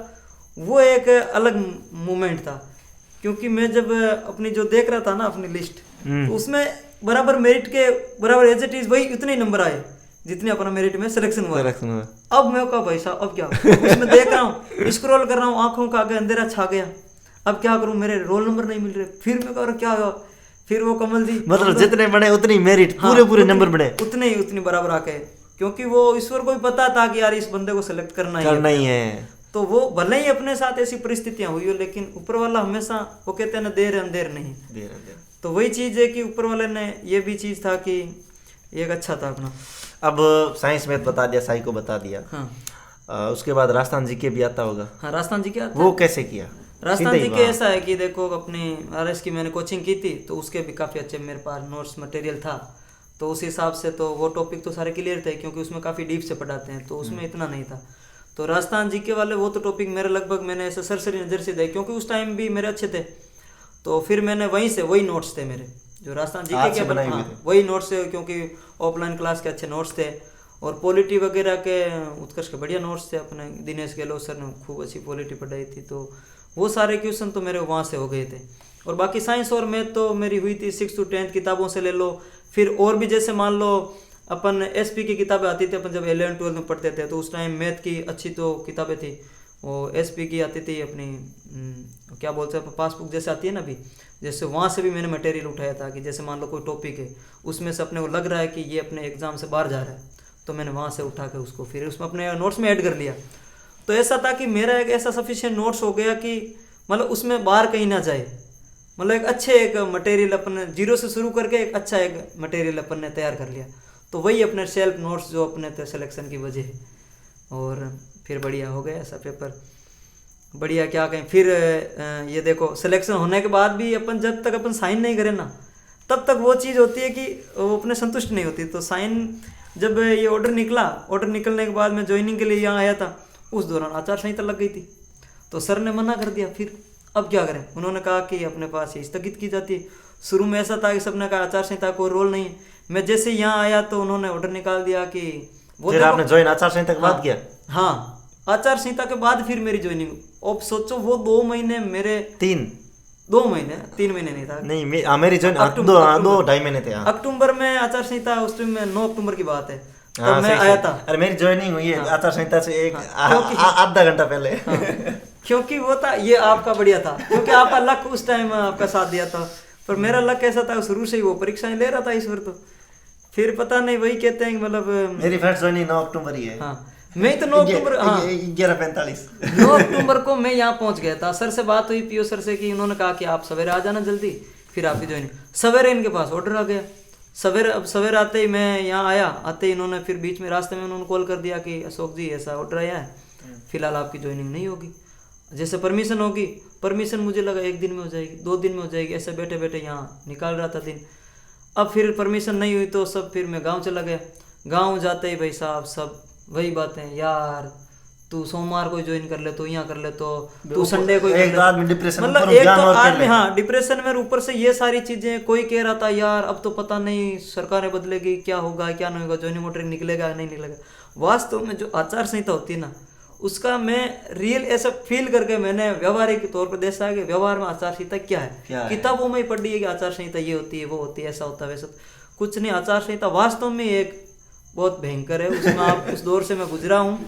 वो एक अलग मोमेंट था, क्योंकि मैं जब अपनी जो देख रहा था ना अपनी लिस्ट, तो उसमें बराबर मेरिट के बराबर एज इट इज वही इतने ही नंबर आए जितने अपना मेरिट में सिलेक्शन हुआ। अब मैं कहा भाई साहब अब क्या, उसमें देख रहा हूँ, स्क्रॉल कर रहा हूँ, आंखों का आगे अंधेरा छा गया, अब क्या करूँ, मेरे रोल नंबर नहीं मिल रहे। फिर मैं कह रहा क्या हुआ, फिर वो कमल दी मतलब जितने बने उतनी मेरिट, पूरे नंबर बने, उतनी बराबर आके, क्योंकि वो ईश्वर को भी पता था कि यार इस बंदे को सिलेक्ट करना ही है। तो वो भले ही अपने साथ ऐसी परिस्थितियां हुई हो, लेकिन ऊपर वाला हमेशा वो कहते हैं ना देर अंधेर नहीं। तो वही चीज़ है कि ऊपर वाले ने ये भी चीज़ था कि एक अच्छा था अपना। अब साइंस मैथ बता दिया, साई को बता दिया, हाँ। उसके बाद राजस्थान जी के भी आता होगा। हाँ, राजस्थान जी के आता। वो कैसे किया? राजस्थान जी के ऐसा है कि देखो अपनी RS की मैंने कोचिंग की थी, तो उसके भी काफ़ी अच्छे मेरे पास नोट्स मटेरियल था, तो उस हिसाब से तो वो टॉपिक तो सारे क्लियर थे, क्योंकि उसमें काफ़ी डीप से पढ़ाते हैं, तो उसमें इतना नहीं था। तो राजस्थान जी के वाले वो तो टॉपिक मेरे लगभग मैंने ऐसे सरसरी नज़र से देखे, क्योंकि उस टाइम भी मेरे अच्छे थे, तो फिर मैंने वहीं से वही नोट्स थे मेरे जो राजस्थान जी के बनाए हुए थे, वही नोट्स थे, क्योंकि ऑफलाइन क्लास के अच्छे नोट्स थे, और पॉलिटी वगैरह के उत्कर्ष के बढ़िया नोट्स थे। अपने दिनेश गहलोत सर ने खूब अच्छी पॉलिटी पढ़ाई थी, तो वो सारे क्वेश्चन तो मेरे वहाँ से हो गए थे। और बाकी साइंस और मैथ तो मेरी हुई थी 6th to 10th किताबों से ले लो। फिर और भी जैसे मान लो अपन SP की किताबें आती थी, अपन जब 11th-12th में पढ़ते थे, तो उस टाइम मैथ की अच्छी तो किताबें थी, वो SP की आती थी अपनी क्या बोलते हैं पासबुक जैसे आती है ना अभी, जैसे वहाँ से भी मैंने मटेरियल उठाया था कि जैसे मान लो कोई टॉपिक है, उसमें से अपने को लग रहा है कि ये अपने एग्जाम से बाहर जा रहा है, तो मैंने वहाँ से उठा के उसको फिर उसमें अपने नोट्स में ऐड कर लिया। तो ऐसा था कि मेरा एक ऐसा सफिशिएंट नोट्स हो गया कि मतलब उसमें बाहर कहीं ना जाए, मतलब एक अच्छे एक मटेरियल अपन जीरो से शुरू करके एक अच्छा एक मटेरियल अपन ने तैयार कर लिया। तो वही अपने सेल्फ नोट्स जो अपने थे सिलेक्शन की वजह, और फिर बढ़िया हो गया ऐसा पेपर, बढ़िया क्या कहें। फिर ये देखो सिलेक्शन होने के बाद भी अपन जब तक अपन साइन नहीं करें ना, तब तक वो चीज़ होती है कि वो अपने संतुष्ट नहीं होती। तो साइन जब ये ऑर्डर निकला, ऑर्डर निकलने के बाद मैं ज्वाइनिंग के लिए यहाँ आया था, उस दौरान आचार संहिता लग गई थी। तो सर ने मना कर दिया। फिर अब क्या करें, उन्होंने कहा कि अपने पास ये स्थगित की जाती है। शुरू में ऐसा था कि सबने कहा आचार संहिता कोई रोल नहीं है। मैं जैसे यहाँ आया तो उन्होंने ऑर्डर निकाल दिया कि वो फिर आपने ज्वाइन आचार संहिता के बाद किया? हाँ, आचार संहिता के बाद फिर मेरी ज्वाइनिंग। अब सोचो वो 2 महीने मेरे 2 महीने 3 महीने नहीं था नहीं, मेरी ज्वाइन 2-2.5 महीने थे। अक्टूबर में आचार संहिता, उस टाइम में 9 अक्टूबर की बात है, तो मैं आया था। अरे मेरी ज्वाइनिंग हुई है आचार संहिता से एक आधा घंटा पहले। क्योंकि वो था, ये आपका बढ़िया था क्योंकि आपका लक उस टाइम आपका साथ दिया था। पर मेरा लक कैसा था, शुरू से ही वो परीक्षाएं ले रहा था ईश्वर। तो फिर पता नहीं, वही कहते हैं मतलब मेरी फर्स्ट ज्वाइनिंग 9 अक्टूबर ही है। हाँ, मैं तो 9 अक्टूबर 11:45 9 अक्टूबर को मैं यहाँ पहुँच गया था। सर से बात हुई पीओ सर से कि उन्होंने कहा कि आप सवेरे आ जाना जल्दी, फिर आपकी ज्वाइनिंग। सवेरे इनके पास ऑर्डर आ गया। सवेरे आते ही मैं यहाँ आया, आते ही इन्होंने फिर बीच में रास्ते में उन्होंने कॉल कर दिया कि अशोक जी ऐसा ऑर्डर आया है, फिलहाल आपकी ज्वाइनिंग नहीं होगी। जैसे परमिशन होगी, परमिशन मुझे लगा 1 दिन में हो जाएगी, 2 दिन में हो जाएगी, ऐसे बैठे बैठे यहाँ निकाल रहा था दिन। अब फिर परमिशन नहीं हुई तो सब, फिर मैं गांव चला गया। गांव जाते ही भाई साहब सब वही बातें, यार तू सोमवार को ज्वाइन कर ले, तो यहाँ कर ले, तो तू संडे को एक आदमी डिप्रेशन, मतलब एक तो आदमी हाँ डिप्रेशन में, ऊपर से ये सारी चीजें। कोई कह रहा था यार अब तो पता नहीं सरकारें बदलेगी, क्या होगा क्या नहीं होगा, ज्वाइनिंग ऑर्डर निकलेगा नहीं निकलेगा। वास्तव में जो आचार संहिता होती है ना, उसका मैं रियल ऐसा फील करके मैंने व्यवहारिक तौर पर देखा है कि व्यवहार में आचार संहिता क्या है। किताबों में ही पढ़ी है कि आचार संहिता ये होती है, वो होती है, ऐसा होता है वैसा कुछ नहीं। आचार संहिता वास्तव में एक बहुत भयंकर है। उसमें आप उस दौर से मैं गुजरा हूँ।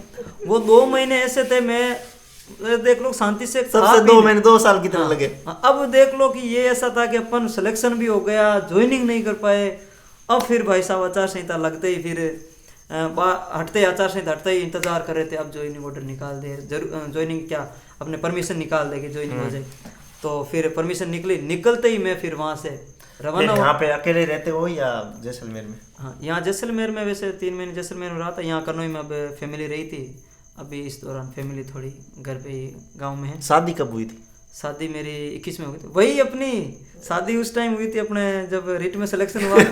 वो 2 महीने ऐसे थे, मैं देख लो शांति से सबसे 2 महीने 2 साल की तरह लगे। अब देख लो कि ये ऐसा था कि अपन सिलेक्शन भी हो गया, ज्वाइनिंग नहीं कर पाए। अब फिर भाई साहब आचार संहिता लगते ही फिर हटते, आचार संहिता हटते ही इंतजार कर रहे थे अब ज्वाइनिंग ऑर्डर निकाल दे, ज्वाइनिंग क्या अपने परमिशन निकाल दे कि ज्वाइनिंग हो जाए। तो फिर परमिशन निकली, निकलते ही मैं फिर वहाँ से रवाना। यहाँ पे अकेले रहते हो या जैसलमेर में? हाँ, यहाँ जैसलमेर में वैसे 3 महीने जैसलमेर में रहा था। यहाँ कनोई में अब फैमिली रही थी। अभी इस दौरान फैमिली थोड़ी घर पे ही गाँव में है। शादी कब हुई थी? शादी मेरी 21 में हुई थी। वही अपनी शादी उस टाइम हुई थी अपने जब रिट में सिलेक्शन हुआ।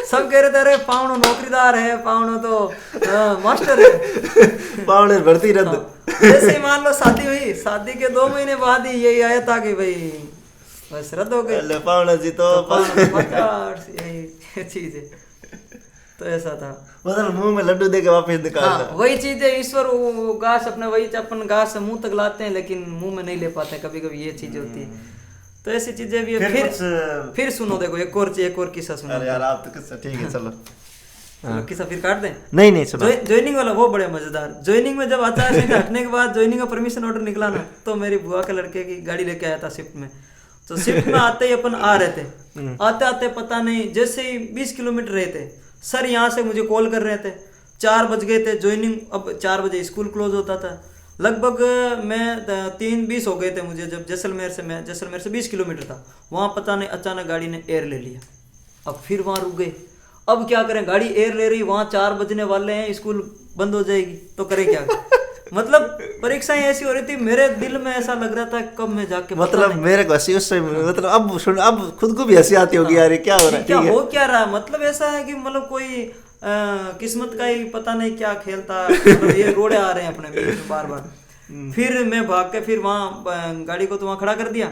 सब कह रहे थे अरे पावनो नौकरीदार है, पावनो तो मास्टर है, पावने भर्ती रद्द। जैसे ही मान लो शादी हुई, शादी के 2 महीने बाद ही यही आया था कि भाई बस रद्द हो गई, पावना जी तो यही चीज है। तो ऐसा था, मतलब मुंह में लड्डू दे के वापस निकालना। हाँ, वही चीज है। ईश्वर वो घास अपने, वही अपन घास मुंह तक लाते हैं लेकिन मुंह में नहीं ले पाते, कभी कभी ये चीज होती है। तो ऐसी चीजें भी है। फिर सुनो, देखो एक और किस्सा सुनो। अरे यार आप तो किस्सा ठीक है, चलो किस्सा फिर काट दें। नहीं सुनो। ज्वाइनिंग वाला वो बड़े मजेदार। ज्वाइनिंग में जब आचार संहिता हटने के बाद ज्वाइनिंग का परमिशन ऑर्डर निकला ना, तो मेरी बुआ के लड़के की गाड़ी लेके आया था शिफ्ट में। तो शिफ्ट में आते ही अपन आ रहे थे, आते आते पता नहीं जैसे ही 20 किलोमीटर रहे थे, सर यहाँ से मुझे कॉल कर रहे थे। 4 बज गए थे ज्वाइनिंग, अब 4 बजे स्कूल क्लोज होता था। लगभग मैं 3:20 हो गए थे मुझे, जब जैसलमेर से 20 किलोमीटर था। वहाँ पता नहीं अचानक गाड़ी ने एयर ले लिया। अब फिर वहाँ रुक गए। अब क्या करें, गाड़ी एयर ले रही, वहाँ 4 बजने वाले हैं, स्कूल बंद हो जाएगी, तो करें क्या? मतलब परीक्षाएं ऐसी हो रही थी, मेरे दिल में ऐसा लग रहा था कब मैं जाके, मतलब मेरे को हंसी उस मतलब अब खुद को भी हंसी आती होगी यार, क्या हो रहा है, क्या हो क्या रहा। मतलब ऐसा है कि मतलब कोई किस्मत का ही पता नहीं क्या खेल था। मतलब ये रोड़े आ रहे हैं अपने बीच में बार बार। फिर मैं भाग के फिर वहाँ गाड़ी को तो वहाँ खड़ा कर दिया।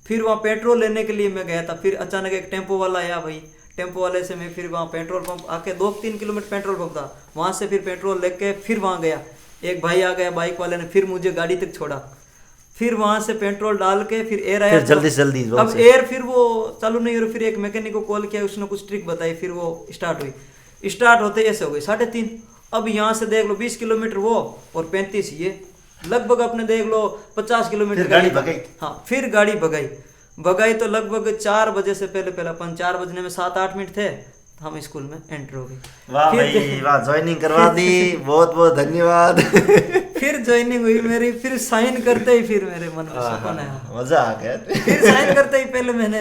फिर वहाँ पेट्रोल लेने के लिए मैं गया था। फिर अचानक एक टेम्पो वाला आया भाई, टेम्पो वाले से मैं फिर वहाँ पेट्रोल पंप आके 2-3 किलोमीटर पेट्रोल पंप था, वहाँ से फिर पेट्रोल लेके फिर वहाँ गया। एक भाई आ गया बाइक वाले ने, फिर मुझे गाड़ी तक छोड़ा। फिर वहाँ से पेट्रोल डाल के फिर एयर आया, जल्दी अब एयर फिर वो चालू नहीं हो रही। फिर एक मैकेनिक को कॉल किया, उसने कुछ ट्रिक बताई, फिर वो स्टार्ट हुई। स्टार्ट होते ऐसे हो गई 3:30। अब यहाँ से देख लो 20 किलोमीटर वो और 35 ये, लगभग अपने देख लो 50 किलोमीटर गाड़ी भगाई। हाँ, फिर गाड़ी भगाई तो लगभग 4 बजे से पहले अपन 4 बजने में 7-8 मिनट थे, हम स्कूल में एंटर हो गए। वाह भाई वाह, ज्वाइनिंग करवा दी, बहुत बहुत धन्यवाद। फिर ज्वाइनिंग हुई मेरी। फिर साइन करते ही फिर मेरे मन में सपना है, मजा आ गया। फिर साइन करते ही पहले मैंने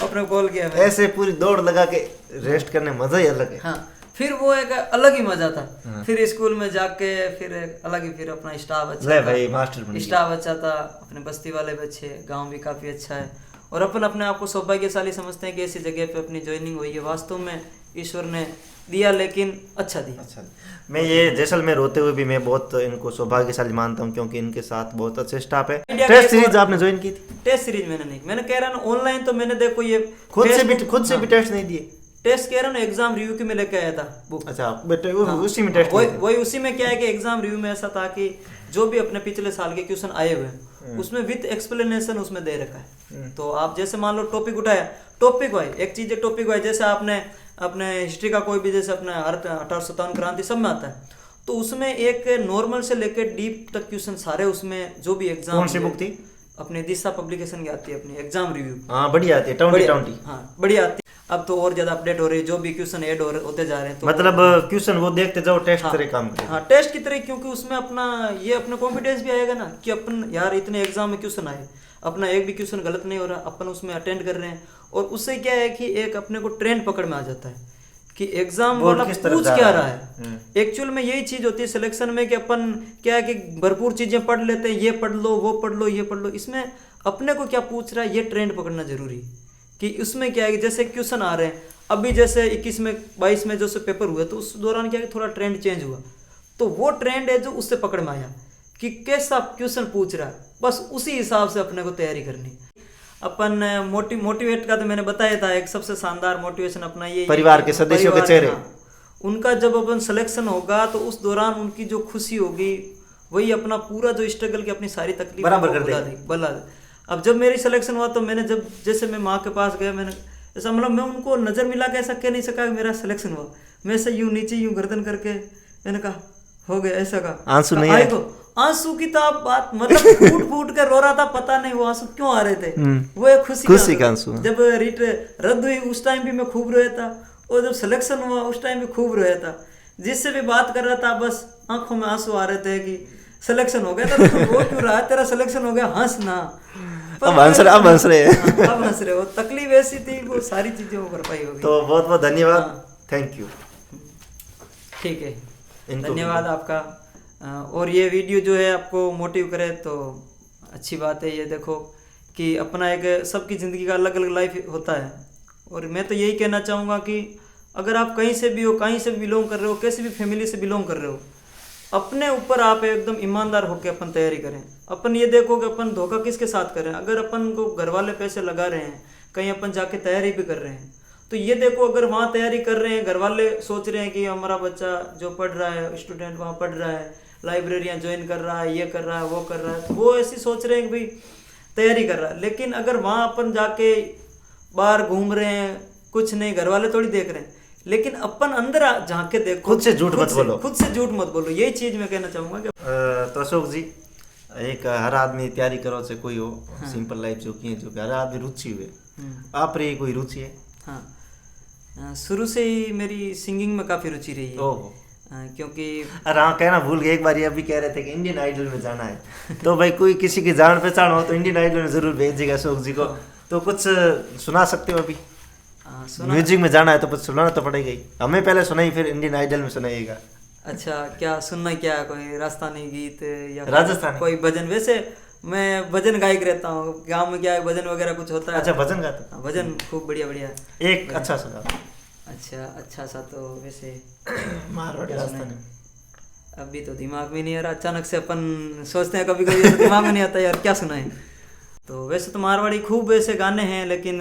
अपने कॉल किया। ऐसे पूरी दौड़ लगा के रेस्ट करने मजा ही अलग है। हाँ, फिर वो एक अलग ही मजा था। फिर स्कूल में जाके फिर एक अलग ही, फिर अपना स्टाफ अच्छा था, भाई मास्टर स्टाफ अच्छा था, अपने बस्ती वाले भी अच्छे, गाँव भी काफी अच्छा है। और अपन अपने आप को सौभाग्यशाली समझते हैं कि ऐसी जगह पे अपनी ज्वाइनिंग हुई है। वास्तव में ईश्वर ने दिया, लेकिन अच्छा दिया। अच्छा, मैं ये जैसलमेर होते हुए भी मैं बहुत इनको सौभाग्यशाली मानता हूँ, क्योंकि इनके साथ बहुत अच्छे स्टाफ है। टेस्ट सीरीज आपने ज्वाइन की थी? टेस्ट सीरीज मैंने नहीं, मैंने कह रहा ना ऑनलाइन तो मैंने देखो ये खुद से भी टेस्ट नहीं दिए? टेस्ट कह रहा ना एग्जाम रिव्यू की मैं लेके आया था बुक। अच्छा, बेटे उसी में टेस्ट वही उसी में क्या है कि एग्जाम रिव्यू में ऐसा था कि जो भी अपने पिछले साल के क्वेश्चन आए हुए हैं उसमें विद एक्सप्लेनेशन उसमें दे रखा है। तो आप जैसे मान लो टॉपिक उठाया, टॉपिक वाइज एक चीज है, टॉपिक वाइज जैसे आपने अपने हिस्ट्री का कोई भी जैसे अपने 1857 क्रांति सब में आता है, तो उसमें एक नॉर्मल से लेकर डीप तक क्वेश्चन सारे उसमें जो भी एग्जाम। कौन सी बुक थी? अपने दिशा पब्लिकेशन की आती है अपनी एग्जाम रिव्यू। हाँ बढ़िया आती है, टाउंटी। हाँ बढ़िया आती है। अब तो और ज्यादा अपडेट हो रही है, जो भी क्वेश्चन ऐड होते जा रहे हैं, तो मतलब क्वेश्चन वो देखते जाओ, टेस्ट हाँ, तरह काम करे। हाँ टेस्ट की तरह, क्योंकि उसमें अपना ये अपना कॉन्फिडेंस भी आएगा ना कि अपन यार इतने एग्जाम में क्वेश्चन आए, अपना एक भी क्वेश्चन गलत नहीं हो रहा, अपन उसमें अटेंड कर रहे हैं। और उससे क्या है कि एक अपने को ट्रेंड पकड़ में आ जाता है कि एग्जाम वाला पूछ क्या रहा है। एक्चुअल में यही चीज होती है सिलेक्शन में कि अपन क्या है कि भरपूर चीजें पढ़ लेते हैं, ये पढ़ लो वो पढ़ लो ये पढ़ लो, इसमें अपने को क्या पूछ रहा है ये ट्रेंड पकड़ना जरूरी कि उसमें क्या है कि जैसे क्वेश्चन आ रहे हैं अभी जैसे 21 में 22 में जो से पेपर हुए तो उस दौरान क्या है कि थोड़ा ट्रेंड चेंज हुआ, तो वो ट्रेंड है जो उससे पकड़ में आया कि कैसा क्वेश्चन पूछ रहा है, बस उसी हिसाब से अपने को तैयारी करनी। अपन मोटिवेट का तो मैंने बताया था, एक सबसे शानदार मोटिवेशन अपना ये परिवार के सदस्यों के चेहरे, उनका जब अपन सिलेक्शन होगा तो उस दौरान उनकी जो खुशी होगी वही अपना पूरा जो स्ट्रगल की अपनी सारी तकलीफ बराबर कर दे। अब जब मेरी सिलेक्शन हुआ तो मैंने जब जैसे मैं माँ के पास गया, मैंने ऐसा मतलब मैं उनको नजर मिला के ऐसा कह नहीं सका कि मेरा सिलेक्शन हुआ, मैं ऐसे यूं नीचे यूं गर्दन करके मैंने कहा हो गया, ऐसा कहा। आंसू नहीं आए तो आंसू की तो आप बात मतलब फूट फूट कर रो रहा था, पता नहीं वो आंसू क्यों आ रहे थे, वो एक खुशी का आंसू। जब रीट रद्द हुई उस टाइम भी मैं खूब रोया था, और जब सिलेक्शन हुआ उस टाइम भी खूब रोया था। जिससे भी बात कर रहा था बस आंखों में आंसू आ रहे थे कि सिलेक्शन हो गया था, तो वो क्यों रहा, तेरा सिलेक्शन हो गया, हंस ना। अब हंस रहे हो। तकलीफ ऐसी थी, वो सारी चीजें वो भरपाई हो गई। तो बहुत बहुत धन्यवाद, थैंक यू। ठीक है, धन्यवाद आपका। और ये वीडियो जो है आपको मोटिव करे तो अच्छी बात है। ये देखो कि अपना एक सबकी ज़िंदगी का अलग अलग लाइफ होता है, और मैं तो यही कहना चाहूँगा कि अगर आप कहीं से भी हो, कहीं से भी बिलोंग कर रहे हो, कैसी भी फैमिली से बिलोंग कर रहे हो, अपने ऊपर आप एकदम ईमानदार होकर अपन तैयारी करें। अपन ये देखो कि अपन धोखा किसके साथ करें। अगर अपन को घर वाले पैसे लगा रहे हैं, कहीं अपन जाके तैयारी भी कर रहे हैं, तो ये देखो अगर वहाँ तैयारी कर रहे हैं, घर वाले सोच रहे हैं कि हमारा बच्चा जो पढ़ रहा है, स्टूडेंट वहाँ पढ़ रहा है, लाइब्रेरियाँ ज्वाइन कर रहा है, ये कर रहा है वो कर रहा है, तो वो ऐसी सोच रहे हैं कि भाई तैयारी कर रहा है। लेकिन अगर वहाँ अपन जाके बाहर घूम रहे हैं, कुछ नहीं, घर वाले थोड़ी देख रहे हैं, लेकिन अपन अंदर झांक के देखो, खुद से झूठ मत बोलो, यही चीज मैं कहना चाहूंगा कि तो अशोक जी, एक हर आदमी तैयारी करो से कोई हो, सिंपल लाइफ जो की जो हर आदमी रुचि हुए, आप रे कोई रुचि है? हाँ, शुरू से ही मेरी सिंगिंग में काफी रुचि रही है। क्योंकि अरे हाँ, कहना भूल गए, एक बार ये अभी कह रहे थे कि इंडियन आइडल में जाना है, तो भाई कोई किसी की जान पहचान हो तो इंडियन आइडल में जरूर भेजिएगा अशोक जी को। तो कुछ सुना सकते हो? अभी म्यूजिक में जाना है तो कुछ सुनाना तो पड़ेगा ही, हमें पहले सुनाई फिर इंडियन आइडल में सुनाइएगा। अच्छा, क्या सुनना, क्या कोई राजस्थानी गीत या राजस्थानी कोई भजन? वैसे मैं भजन गायक रहता हूँ, गांव में क्या है भजन वगैरह कुछ होता है। अच्छा, भजन गाते? भजन खूब बढ़िया बढ़िया। एक अच्छा सा अच्छा सा तो वैसे मारवाड़ी राजस्थानी अभी तो दिमाग में नहीं आ रहा, अचानक से अपन सोचते हैं कभी कभी तो दिमाग में नहीं आता यार क्या सुनाए। तो वैसे तो मारवाड़ी खूब ऐसे गाने हैं, लेकिन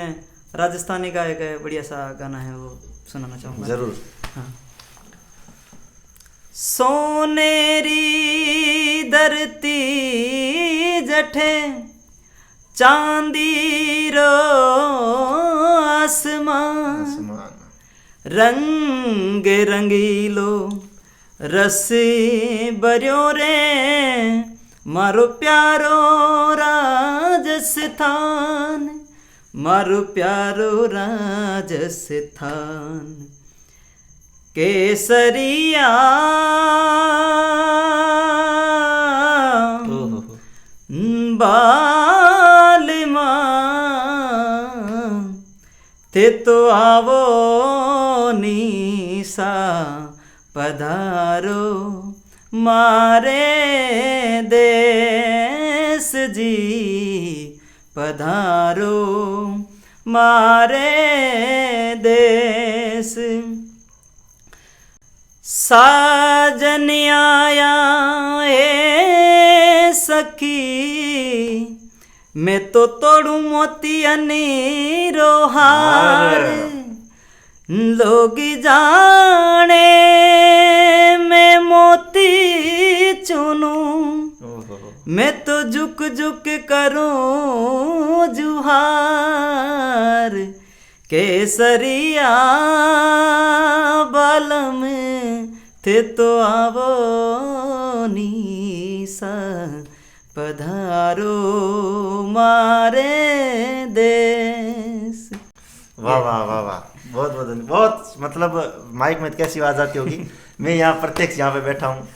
राजस्थानी का एक बढ़िया सा गाना है वो सुनाना चाहूँगा जरूर। हाँ। सोनेरी धरती जठे चांदी रो आसमान, रंग रंगीलो रस बर्यो रे मारो प्यारो राजस्थान, मारो प्यारो राजस्थान। केसरिया बालमा थे तो आवो निशा पधारो मारे देश जी पधारो मारे देश। साजन आया ए सखी, मैं तो तोड़ू मोतियनी रोहार। लोग जाने मैं मोती चुनूं, मैं तो झुक झुक करूं जुहार। केसरिया बालम थे तो आवो निशा, पधारो मारे देश। वाह वाह वाह वाह, बहुत बहुत बहुत, मतलब माइक में कैसी आवाज आती होगी। मैं यहाँ प्रत्यक्ष यहाँ पे बैठा हूँ,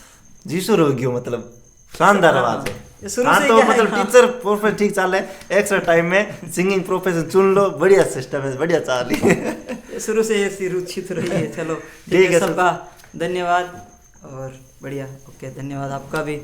जी शुरू हो गया, मतलब शानदार आवाज है। हाँ तो मतलब टीचर प्रोफेशन ठीक चाल रहा है, एक्स्ट्रा टाइम में सिंगिंग प्रोफेशन चुन लो, बढ़िया सिस्टम है, बढ़िया चाल रही है। शुरू से ऐसी रुचि तो रही है। चलो ठीक है, सबका धन्यवाद और बढ़िया। ओके, धन्यवाद आपका भी।